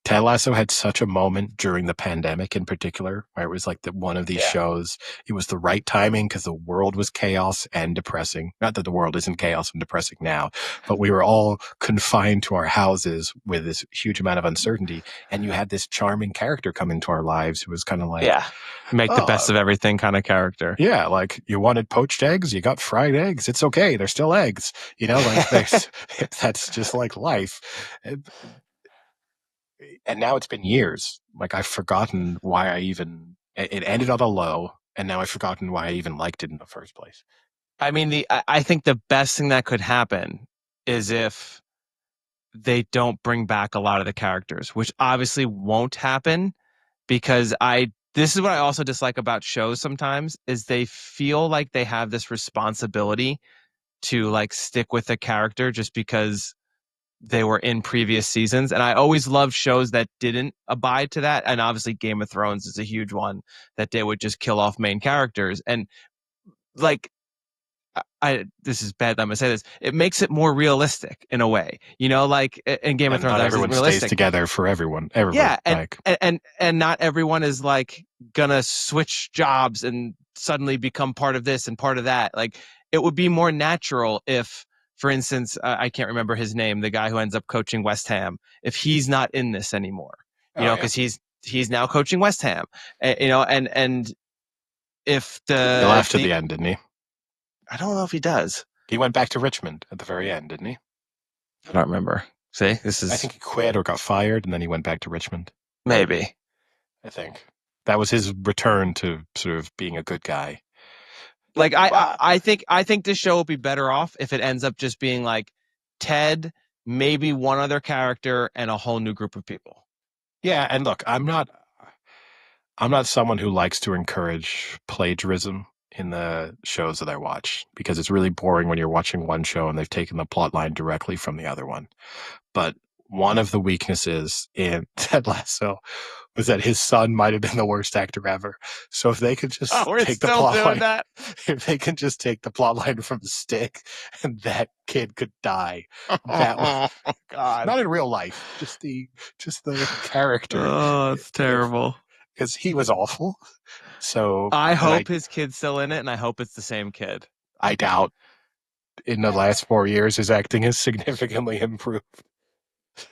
[SPEAKER 2] Ted Lasso had such a moment during the pandemic in particular, where it was like one of these shows. It was the right timing because the world was chaos and depressing. Not that the world isn't chaos and depressing now, but we were all confined to our houses with this huge amount of uncertainty. And you had this charming character come into our lives who was kind of like,
[SPEAKER 1] make the best of everything kind of character.
[SPEAKER 2] Yeah, like you wanted poached eggs, you got fried eggs. It's okay. They're still eggs. You know, like that's just like life. And now it's been years. Like I've forgotten why it ended on a low, and now I've forgotten why I even liked it in the first place.
[SPEAKER 1] I mean, I think the best thing that could happen is if they don't bring back a lot of the characters, which obviously won't happen because this is what I also dislike about shows sometimes is they feel like they have this responsibility to like stick with the character just because they were in previous seasons. And I always loved shows that didn't abide to that. And obviously Game of Thrones is a huge one that they would just kill off main characters. And like, this is bad that I'm gonna say this. It makes it more realistic in a way, you know, like in Game of Thrones,
[SPEAKER 2] not everyone
[SPEAKER 1] realistic.
[SPEAKER 2] stays together forever.
[SPEAKER 1] Yeah, and not everyone is like gonna switch jobs and suddenly become part of this and part of that. Like it would be more natural if, for instance, I can't remember his name, the guy who ends up coaching West Ham, if he's not in this anymore, you know, because he's now coaching West Ham, you know, and if
[SPEAKER 2] he left at the end, didn't he?
[SPEAKER 1] I don't know if he does.
[SPEAKER 2] He went back to Richmond at the very end, didn't he?
[SPEAKER 1] I don't remember. See, I
[SPEAKER 2] think he quit or got fired, and then he went back to Richmond.
[SPEAKER 1] Maybe.
[SPEAKER 2] I think that was his return to sort of being a good guy.
[SPEAKER 1] Like I think this show will be better off if it ends up just being like Ted, maybe one other character, and a whole new group of people.
[SPEAKER 2] Yeah, and look, I'm not someone who likes to encourage plagiarism in the shows that I watch because it's really boring when you're watching one show and they've taken the plot line directly from the other one. But one of the weaknesses in Ted Lasso was that his son might have been the worst actor ever. So if they could just take the plot line, if they can just take the plot line from the stick and that kid could die, that was, God, not in real life, just the character.
[SPEAKER 1] Oh, it's terrible.
[SPEAKER 2] Because he was awful. So
[SPEAKER 1] I hope his kid's still in it, and I hope it's the same kid.
[SPEAKER 2] I doubt in the last 4 years his acting has significantly improved.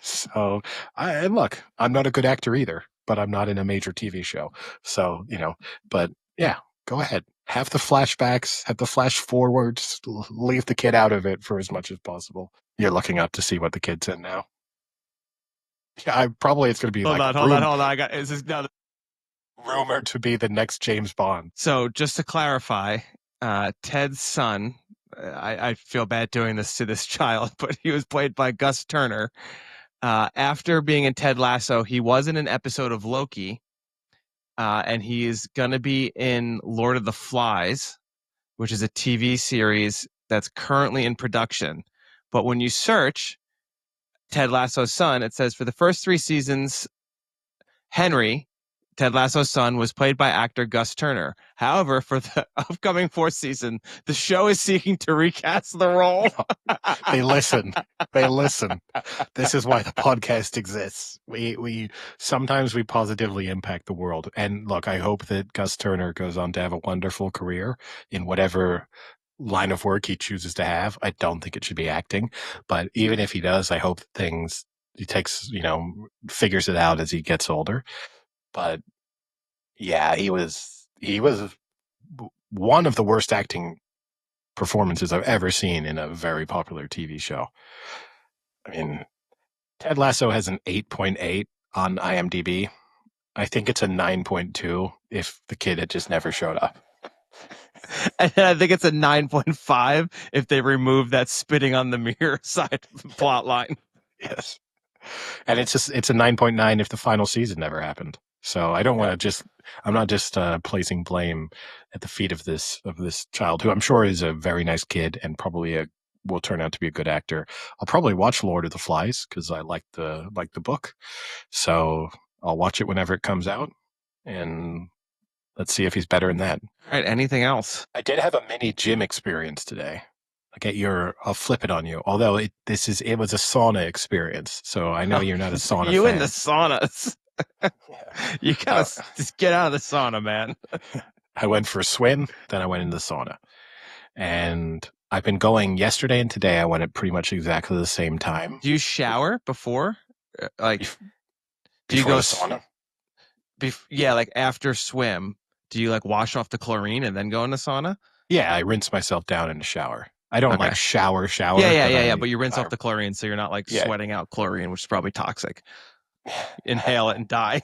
[SPEAKER 2] So, look, I'm not a good actor either, but I'm not in a major TV show. So, you know, but yeah, go ahead. Have the flashbacks, have the flash forwards, leave the kid out of it for as much as possible. You're looking up to see what the kid's in now. Yeah, probably it's going to be
[SPEAKER 1] hold on. I got is this now
[SPEAKER 2] rumored to be the next James Bond.
[SPEAKER 1] So just to clarify, Ted's son, I feel bad doing this to this child, but he was played by Gus Turner. After being in Ted Lasso, he was in an episode of Loki, and he is going to be in Lord of the Flies, which is a TV series that's currently in production. But when you search Ted Lasso's son, it says for the first 3 seasons, Henry, Ted Lasso's son, was played by actor Gus Turner. However, for the upcoming 4th season, the show is seeking to recast the role.
[SPEAKER 2] They listen. This is why the podcast exists. We sometimes we positively impact the world. And look, I hope that Gus Turner goes on to have a wonderful career in whatever line of work he chooses to have. I don't think it should be acting, but even if he does, I hope he takes, figures it out as he gets older. But yeah, he was one of the worst acting performances I've ever seen in a very popular TV show. I mean, Ted Lasso has an 8.8 on IMDb. I think it's a 9.2 if the kid had just never showed up.
[SPEAKER 1] And I think it's a 9.5 if they remove that spitting on the mirror side of the plot line.
[SPEAKER 2] Yes. And it's a 9.9 if the final season never happened. So I don't want to I'm not just placing blame at the feet of this child, who I'm sure is a very nice kid and probably will turn out to be a good actor. I'll probably watch Lord of the Flies because I like the book. So I'll watch it whenever it comes out, and let's see if he's better in that.
[SPEAKER 1] All right. Anything else?
[SPEAKER 2] I did have a mini gym experience today. I'll flip it on you. Although it was a sauna experience, so I know you're not a sauna
[SPEAKER 1] you
[SPEAKER 2] fan.
[SPEAKER 1] in the saunas. You gotta just get out of the sauna, man.
[SPEAKER 2] I went for a swim, then I went into the sauna. And I've been going yesterday and today. I went at pretty much exactly the same time.
[SPEAKER 1] Do you shower before? Like, do you
[SPEAKER 2] before
[SPEAKER 1] go
[SPEAKER 2] the sauna?
[SPEAKER 1] Yeah, like after swim, do you like wash off the chlorine and then go in the sauna?
[SPEAKER 2] Yeah, I rinse myself down in the shower. I don't like shower.
[SPEAKER 1] Yeah. But you rinse off the chlorine, so you're not like sweating out chlorine, which is probably toxic. Inhale it and die.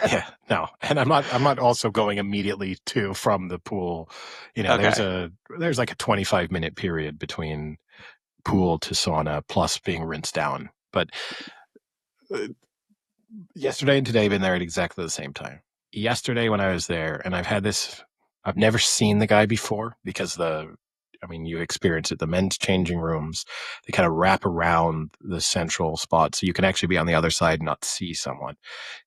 [SPEAKER 2] Yeah, no, and I'm not also going immediately from the pool. There's like a 25-minute period between pool to sauna plus being rinsed down. But yesterday and today, I've been there at exactly the same time. Yesterday when I was there, and I've never seen the guy before because you experience it. The men's changing rooms, they kind of wrap around the central spot. So you can actually be on the other side and not see someone.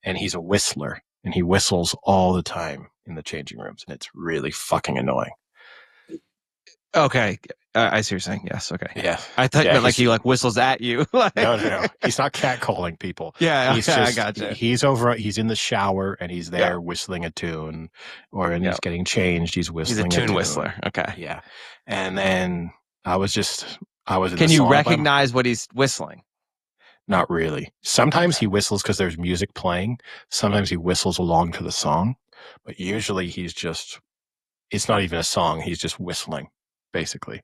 [SPEAKER 2] And he's a whistler and he whistles all the time in the changing rooms. And it's really fucking annoying.
[SPEAKER 1] Okay. I see what you're saying. Yes. Okay.
[SPEAKER 2] Yeah.
[SPEAKER 1] I thought you meant like he like whistles at you.
[SPEAKER 2] No. He's not catcalling people.
[SPEAKER 1] Yeah.
[SPEAKER 2] He's
[SPEAKER 1] I gotcha.
[SPEAKER 2] He's in the shower and he's there whistling a tune, he's getting changed. He's whistling.
[SPEAKER 1] He's a tune whistler. Okay.
[SPEAKER 2] Yeah. And then I was in
[SPEAKER 1] Can you recognize what he's whistling?
[SPEAKER 2] Not really. Sometimes he whistles because there's music playing. Sometimes he whistles along to the song. But usually it's not even a song. He's just whistling, basically.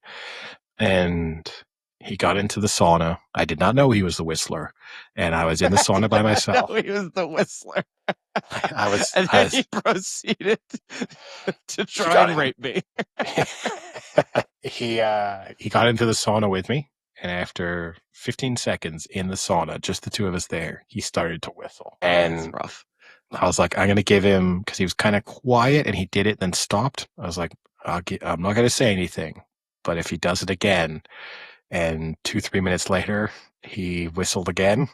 [SPEAKER 2] And he got into the sauna. I did not know he was the whistler. And I was in the sauna by myself.
[SPEAKER 1] He was the whistler.
[SPEAKER 2] And
[SPEAKER 1] then he proceeded to try and rape me.
[SPEAKER 2] He got into the sauna with me. And after 15 seconds in the sauna, just the two of us there, he started to whistle. And
[SPEAKER 1] that's rough.
[SPEAKER 2] I was like, I'm going to give him, because he was kind of quiet and he did it, then stopped. I was like, I'm not going to say anything. But if he does it again, and 2-3 minutes later, he whistled again,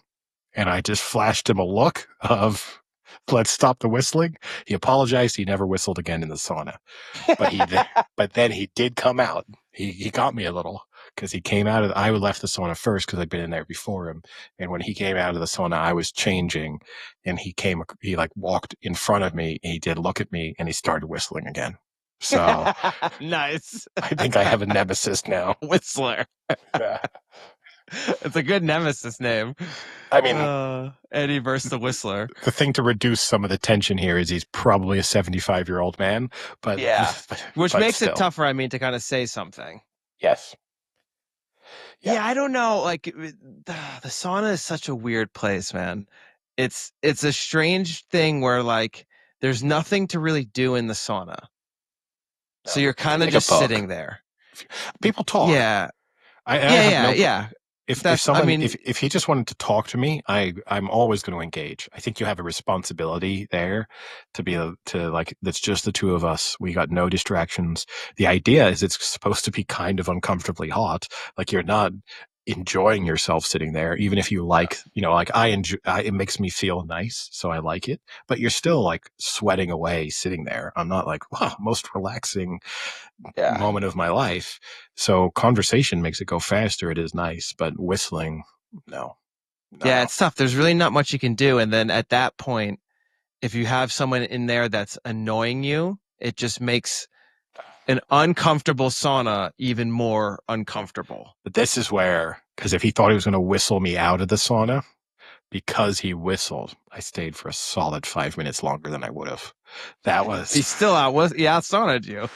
[SPEAKER 2] and I just flashed him a look of, let's stop the whistling. He apologized. He never whistled again in the sauna. But then he did come out. He got me a little. Because he came out I left the sauna first because I'd been in there before him. And when he came out of the sauna, I was changing. And he walked in front of me. And he did look at me and he started whistling again. So
[SPEAKER 1] nice.
[SPEAKER 2] I think I have a nemesis now.
[SPEAKER 1] Whistler. It's a good nemesis name.
[SPEAKER 2] I mean,
[SPEAKER 1] Eddie versus the Whistler.
[SPEAKER 2] The thing to reduce some of the tension here is he's probably a 75-year-old man. But
[SPEAKER 1] which makes it tougher, to kind of say something.
[SPEAKER 2] Yes.
[SPEAKER 1] Yeah, I don't know. Like the sauna is such a weird place, man. It's a strange thing where like there's nothing to really do in the sauna. So you're kind of just sitting there.
[SPEAKER 2] People talk.
[SPEAKER 1] Yeah.
[SPEAKER 2] Yeah. If he just wanted to talk to me, I'm always going to engage. I think you have a responsibility there that's just the two of us. We got no distractions. The idea is it's supposed to be kind of uncomfortably hot. Like you're not enjoying yourself sitting there, even if you I enjoy, it makes me feel nice. So I like it, but you're still like sweating away sitting there. I'm not like, wow, most relaxing moment of my life. So conversation makes it go faster. It is nice, but whistling, no.
[SPEAKER 1] Yeah, it's tough. There's really not much you can do. And then at that point, if you have someone in there that's annoying you, it just makes an uncomfortable sauna even more uncomfortable.
[SPEAKER 2] But this is where, because if he thought he was going to whistle me out of the sauna, because he whistled, I stayed for a solid 5 minutes longer than I would have. That was...
[SPEAKER 1] He still out saunaed you.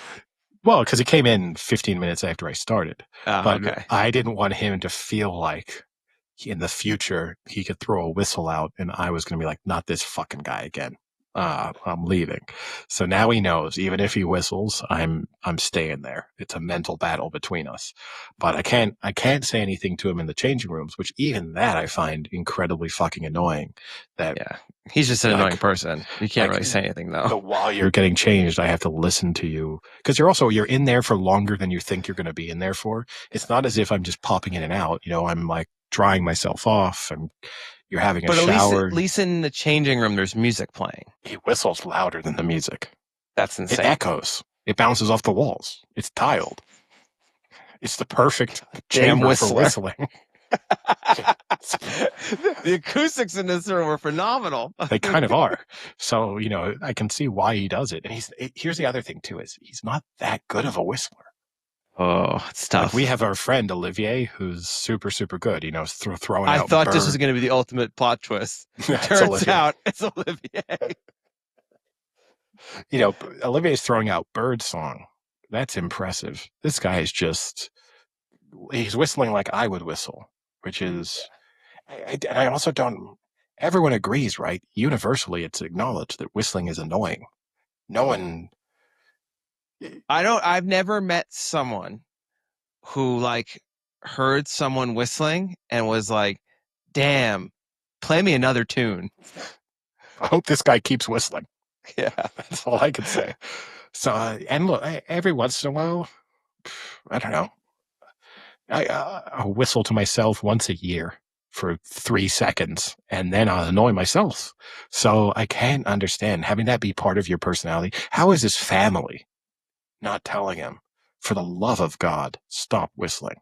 [SPEAKER 2] Well, because he came in 15 minutes after I started,
[SPEAKER 1] Oh,
[SPEAKER 2] but
[SPEAKER 1] okay.
[SPEAKER 2] I didn't want him to feel like in the future he could throw a whistle out and I was going to be like, not this fucking guy again. I'm leaving. So now he knows, even if he whistles, I'm staying there. It's a mental battle between us. But I can't say anything to him in the changing rooms, which even that I find incredibly fucking annoying. That
[SPEAKER 1] Yeah. He's just an annoying
[SPEAKER 2] like
[SPEAKER 1] person. You can't
[SPEAKER 2] like
[SPEAKER 1] really say anything though.
[SPEAKER 2] but while you're getting changed, I have to listen to you because you're in there for longer than you think you're going to be in there for. It's not as if I'm just popping in and out. I'm like drying myself off, and you're having a
[SPEAKER 1] But at
[SPEAKER 2] shower.
[SPEAKER 1] least in the changing room, there's music playing.
[SPEAKER 2] He whistles louder than the music.
[SPEAKER 1] That's
[SPEAKER 2] It
[SPEAKER 1] insane.
[SPEAKER 2] echoes. It bounces off the walls. It's tiled. It's the perfect
[SPEAKER 1] Damn
[SPEAKER 2] chamber for
[SPEAKER 1] whistler.
[SPEAKER 2] whistling.
[SPEAKER 1] The acoustics in this room were phenomenal.
[SPEAKER 2] They kind of are. So, I can see why he does it. And here's the other thing too, is he's not that good of a whistler.
[SPEAKER 1] Oh, it's
[SPEAKER 2] Like we
[SPEAKER 1] tough.
[SPEAKER 2] have our friend Olivier, who's super, super good. Throwing
[SPEAKER 1] I
[SPEAKER 2] out
[SPEAKER 1] thought this was
[SPEAKER 2] bird.
[SPEAKER 1] going to be the ultimate plot twist.
[SPEAKER 2] It's
[SPEAKER 1] Turns
[SPEAKER 2] Olivier.
[SPEAKER 1] out it's Olivier.
[SPEAKER 2] Olivier's throwing out bird song. That's impressive. This guy is he's whistling like I would whistle, which is, and I also don't, everyone agrees, right? Universally, it's acknowledged that whistling is annoying. No one,
[SPEAKER 1] I've never met someone who like heard someone whistling and was like, damn, play me another tune.
[SPEAKER 2] I hope this guy keeps whistling.
[SPEAKER 1] Yeah.
[SPEAKER 2] That's all I can say. So, and look, every once in a while, I don't know, I'll whistle to myself once a year for 3 seconds, and then I'll annoy myself. So I can't understand having that be part of your personality. How is his family not telling him, for the love of God, stop whistling?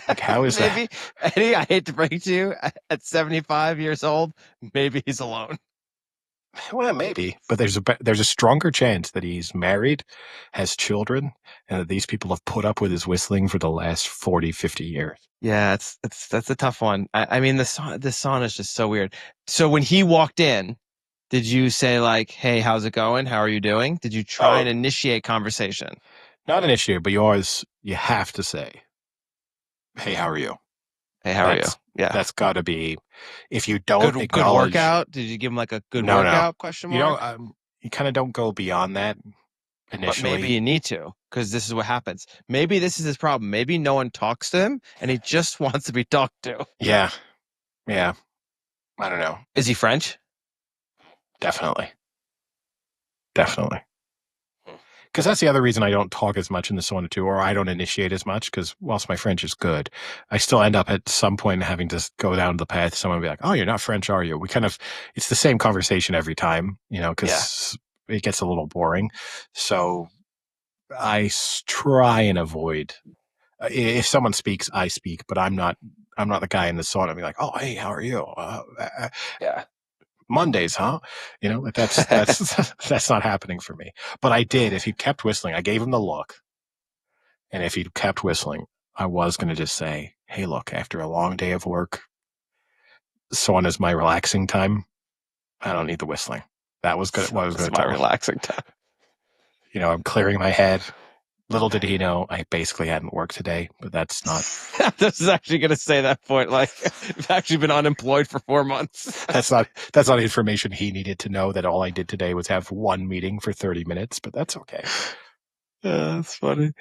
[SPEAKER 2] Like, how is that?
[SPEAKER 1] Maybe, Eddie, I hate to break it to you, at 75 years old, maybe he's alone.
[SPEAKER 2] Well, maybe, but there's a stronger chance that he's married, has children, and that these people have put up with his whistling for the last 40, 50 years.
[SPEAKER 1] Yeah, that's a tough one. I mean, the song is just so weird. So when he walked in, did you say like, "Hey, how's it going? How are you doing?" Did you try
[SPEAKER 2] Oh,
[SPEAKER 1] and initiate conversation?
[SPEAKER 2] not an issue, but you have to say, "Hey, how are you?"
[SPEAKER 1] Hey, how are you?
[SPEAKER 2] That's
[SPEAKER 1] Yeah.
[SPEAKER 2] that's got to be. If you don't
[SPEAKER 1] Good
[SPEAKER 2] acknowledge,
[SPEAKER 1] workout? Did you give him like a good
[SPEAKER 2] no,
[SPEAKER 1] workout question
[SPEAKER 2] you don't.
[SPEAKER 1] mark?
[SPEAKER 2] You kind of don't go beyond that
[SPEAKER 1] But maybe
[SPEAKER 2] initially.
[SPEAKER 1] you need to, because this is what happens. Maybe this is his problem. Maybe no one talks to him and he just wants to be talked to.
[SPEAKER 2] Yeah, yeah. I don't know.
[SPEAKER 1] Is he French?
[SPEAKER 2] Definitely, definitely. Because that's the other reason I don't talk as much in the sauna too, or I don't initiate as much. Because whilst my French is good, I still end up at some point having to go down the path. Someone will be like, "Oh, you're not French, are you?" It's the same conversation every time,
[SPEAKER 1] Yeah.
[SPEAKER 2] because it gets a little boring. So I try and avoid. If someone speaks, I speak, but I'm not. I'm not the guy in the sauna. Be like, "Oh, hey, how are you?
[SPEAKER 1] Yeah.
[SPEAKER 2] Mondays, huh?" That's that's not happening for me. But I did. If he kept whistling, I gave him the look. And if he kept whistling, I was going to just say, "Hey, look, after a long day of work, sauna is my relaxing time. I don't need the whistling." That was good. What I was
[SPEAKER 1] It's
[SPEAKER 2] going to
[SPEAKER 1] my
[SPEAKER 2] tell him.
[SPEAKER 1] relaxing time.
[SPEAKER 2] I'm clearing my head. Little did he know, I basically hadn't worked today, but that's not.
[SPEAKER 1] This is actually going to say that point. Like, you've actually been unemployed for 4 months.
[SPEAKER 2] That's not information he needed to know. That all I did today was have one meeting for 30 minutes, but that's okay.
[SPEAKER 1] Yeah, that's funny.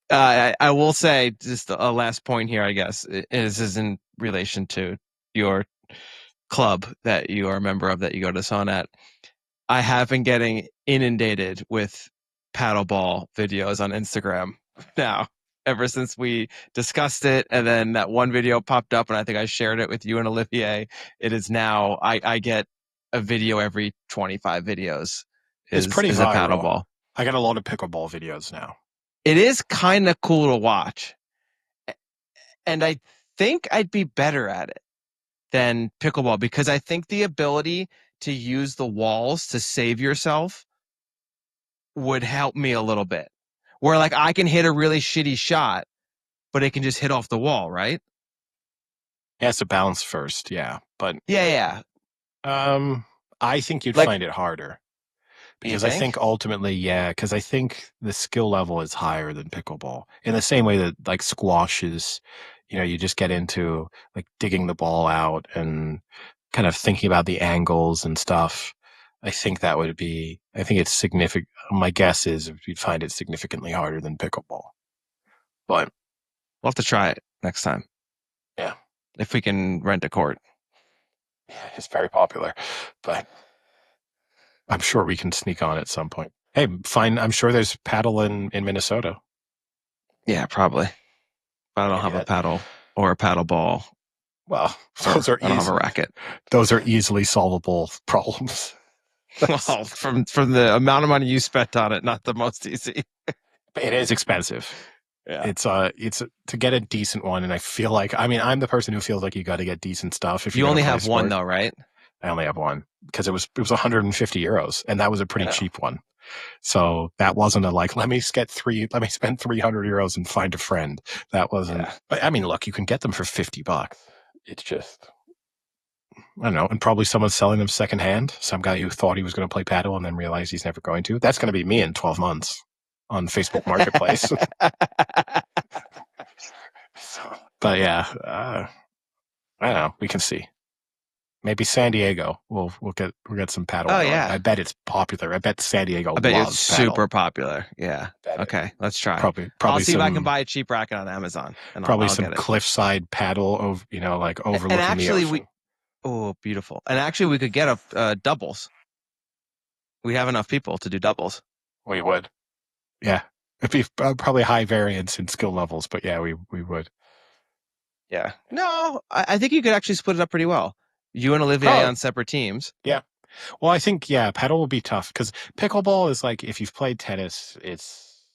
[SPEAKER 1] I will say just a last point here, I guess. This is in relation to your club that you are a member of that you go to sauna at. I have been getting inundated with paddleball videos on Instagram now, ever since we discussed it. And then that one video popped up, and I think I shared it with you and Olivier. It is now, I get a video every 25 videos
[SPEAKER 2] It's pretty
[SPEAKER 1] is a
[SPEAKER 2] viral.
[SPEAKER 1] paddleball.
[SPEAKER 2] I got a lot of pickleball videos now.
[SPEAKER 1] It is kind of cool to watch. And I think I'd be better at it than pickleball because I think the ability to use the walls to save yourself would help me a little bit. Where like I can hit a really shitty shot, but it can just hit off the wall, right?
[SPEAKER 2] It has to bounce first, yeah. But
[SPEAKER 1] Yeah, yeah.
[SPEAKER 2] I think you'd
[SPEAKER 1] Like
[SPEAKER 2] find it harder Because I think ultimately, because I think the skill level is higher than pickleball in the same way that like squash is, you just get into like digging the ball out and kind of thinking about the angles and stuff. I think it's significant. My guess is you'd find it significantly harder than pickleball, but
[SPEAKER 1] we'll have to try it next time.
[SPEAKER 2] Yeah.
[SPEAKER 1] If we can rent a court.
[SPEAKER 2] Yeah, it's very popular, but I'm sure we can sneak on at some point. Hey, fine. I'm sure there's paddle in Minnesota.
[SPEAKER 1] Yeah, probably. But I don't have a paddle or a paddle ball.
[SPEAKER 2] Well,
[SPEAKER 1] I don't have a racket.
[SPEAKER 2] Those are easily solvable problems.
[SPEAKER 1] Well, from the amount of money you spent on it, not the most easy.
[SPEAKER 2] It is expensive. Yeah. It's to get a decent one, and I feel like I'm the person who feels like you got to get decent stuff if
[SPEAKER 1] you only have one though, right?
[SPEAKER 2] I only have one because it was 150 euros, and that was a pretty cheap one. So that wasn't a like let me spend 300 euros and find a friend. That wasn't. Yeah. Look, you can get them for $50. It's just I don't know, and probably someone's selling them secondhand. Some guy who thought he was going to play paddle and then realized he's never going to. That's going to be me in 12 months on Facebook Marketplace. But yeah, I don't know. We can see. Maybe San Diego. We'll get some paddle.
[SPEAKER 1] Oh yeah,
[SPEAKER 2] I bet it's popular. I bet San Diego.
[SPEAKER 1] I bet
[SPEAKER 2] loves
[SPEAKER 1] it's super popular. Yeah. Okay, let's try.
[SPEAKER 2] Probably.
[SPEAKER 1] I'll see if I can buy a cheap racket on Amazon. And
[SPEAKER 2] probably
[SPEAKER 1] I'll
[SPEAKER 2] some
[SPEAKER 1] get it.
[SPEAKER 2] Cliffside paddle over, like overlooking
[SPEAKER 1] and actually
[SPEAKER 2] the ocean.
[SPEAKER 1] Oh, beautiful. And actually, we could get a doubles. We have enough people to do doubles.
[SPEAKER 2] We would. Yeah. It'd be probably high variance in skill levels, but yeah, we would.
[SPEAKER 1] Yeah. No, I think you could actually split it up pretty well. You and Olivier on separate teams.
[SPEAKER 2] Yeah. Well, I think, paddle will be tough because pickleball is like if you've played tennis, it's.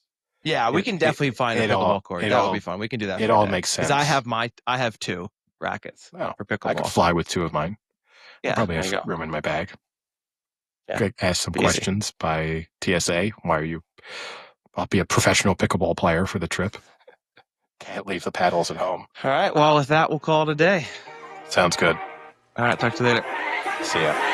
[SPEAKER 1] Yeah, we can definitely find a pickleball court. That would be fun. We can do that.
[SPEAKER 2] It all makes sense.
[SPEAKER 1] Because I have 2 rackets for pickleball.
[SPEAKER 2] I could fly with 2 of mine.
[SPEAKER 1] Yeah.
[SPEAKER 2] I probably have room in my bag.
[SPEAKER 1] Yeah.
[SPEAKER 2] Ask some questions by TSA. I'll be a professional pickleball player for the trip. Can't leave the paddles at home.
[SPEAKER 1] All right. Well, with that, we'll call it a day.
[SPEAKER 2] Sounds good.
[SPEAKER 1] All right. Talk to you later.
[SPEAKER 2] See ya.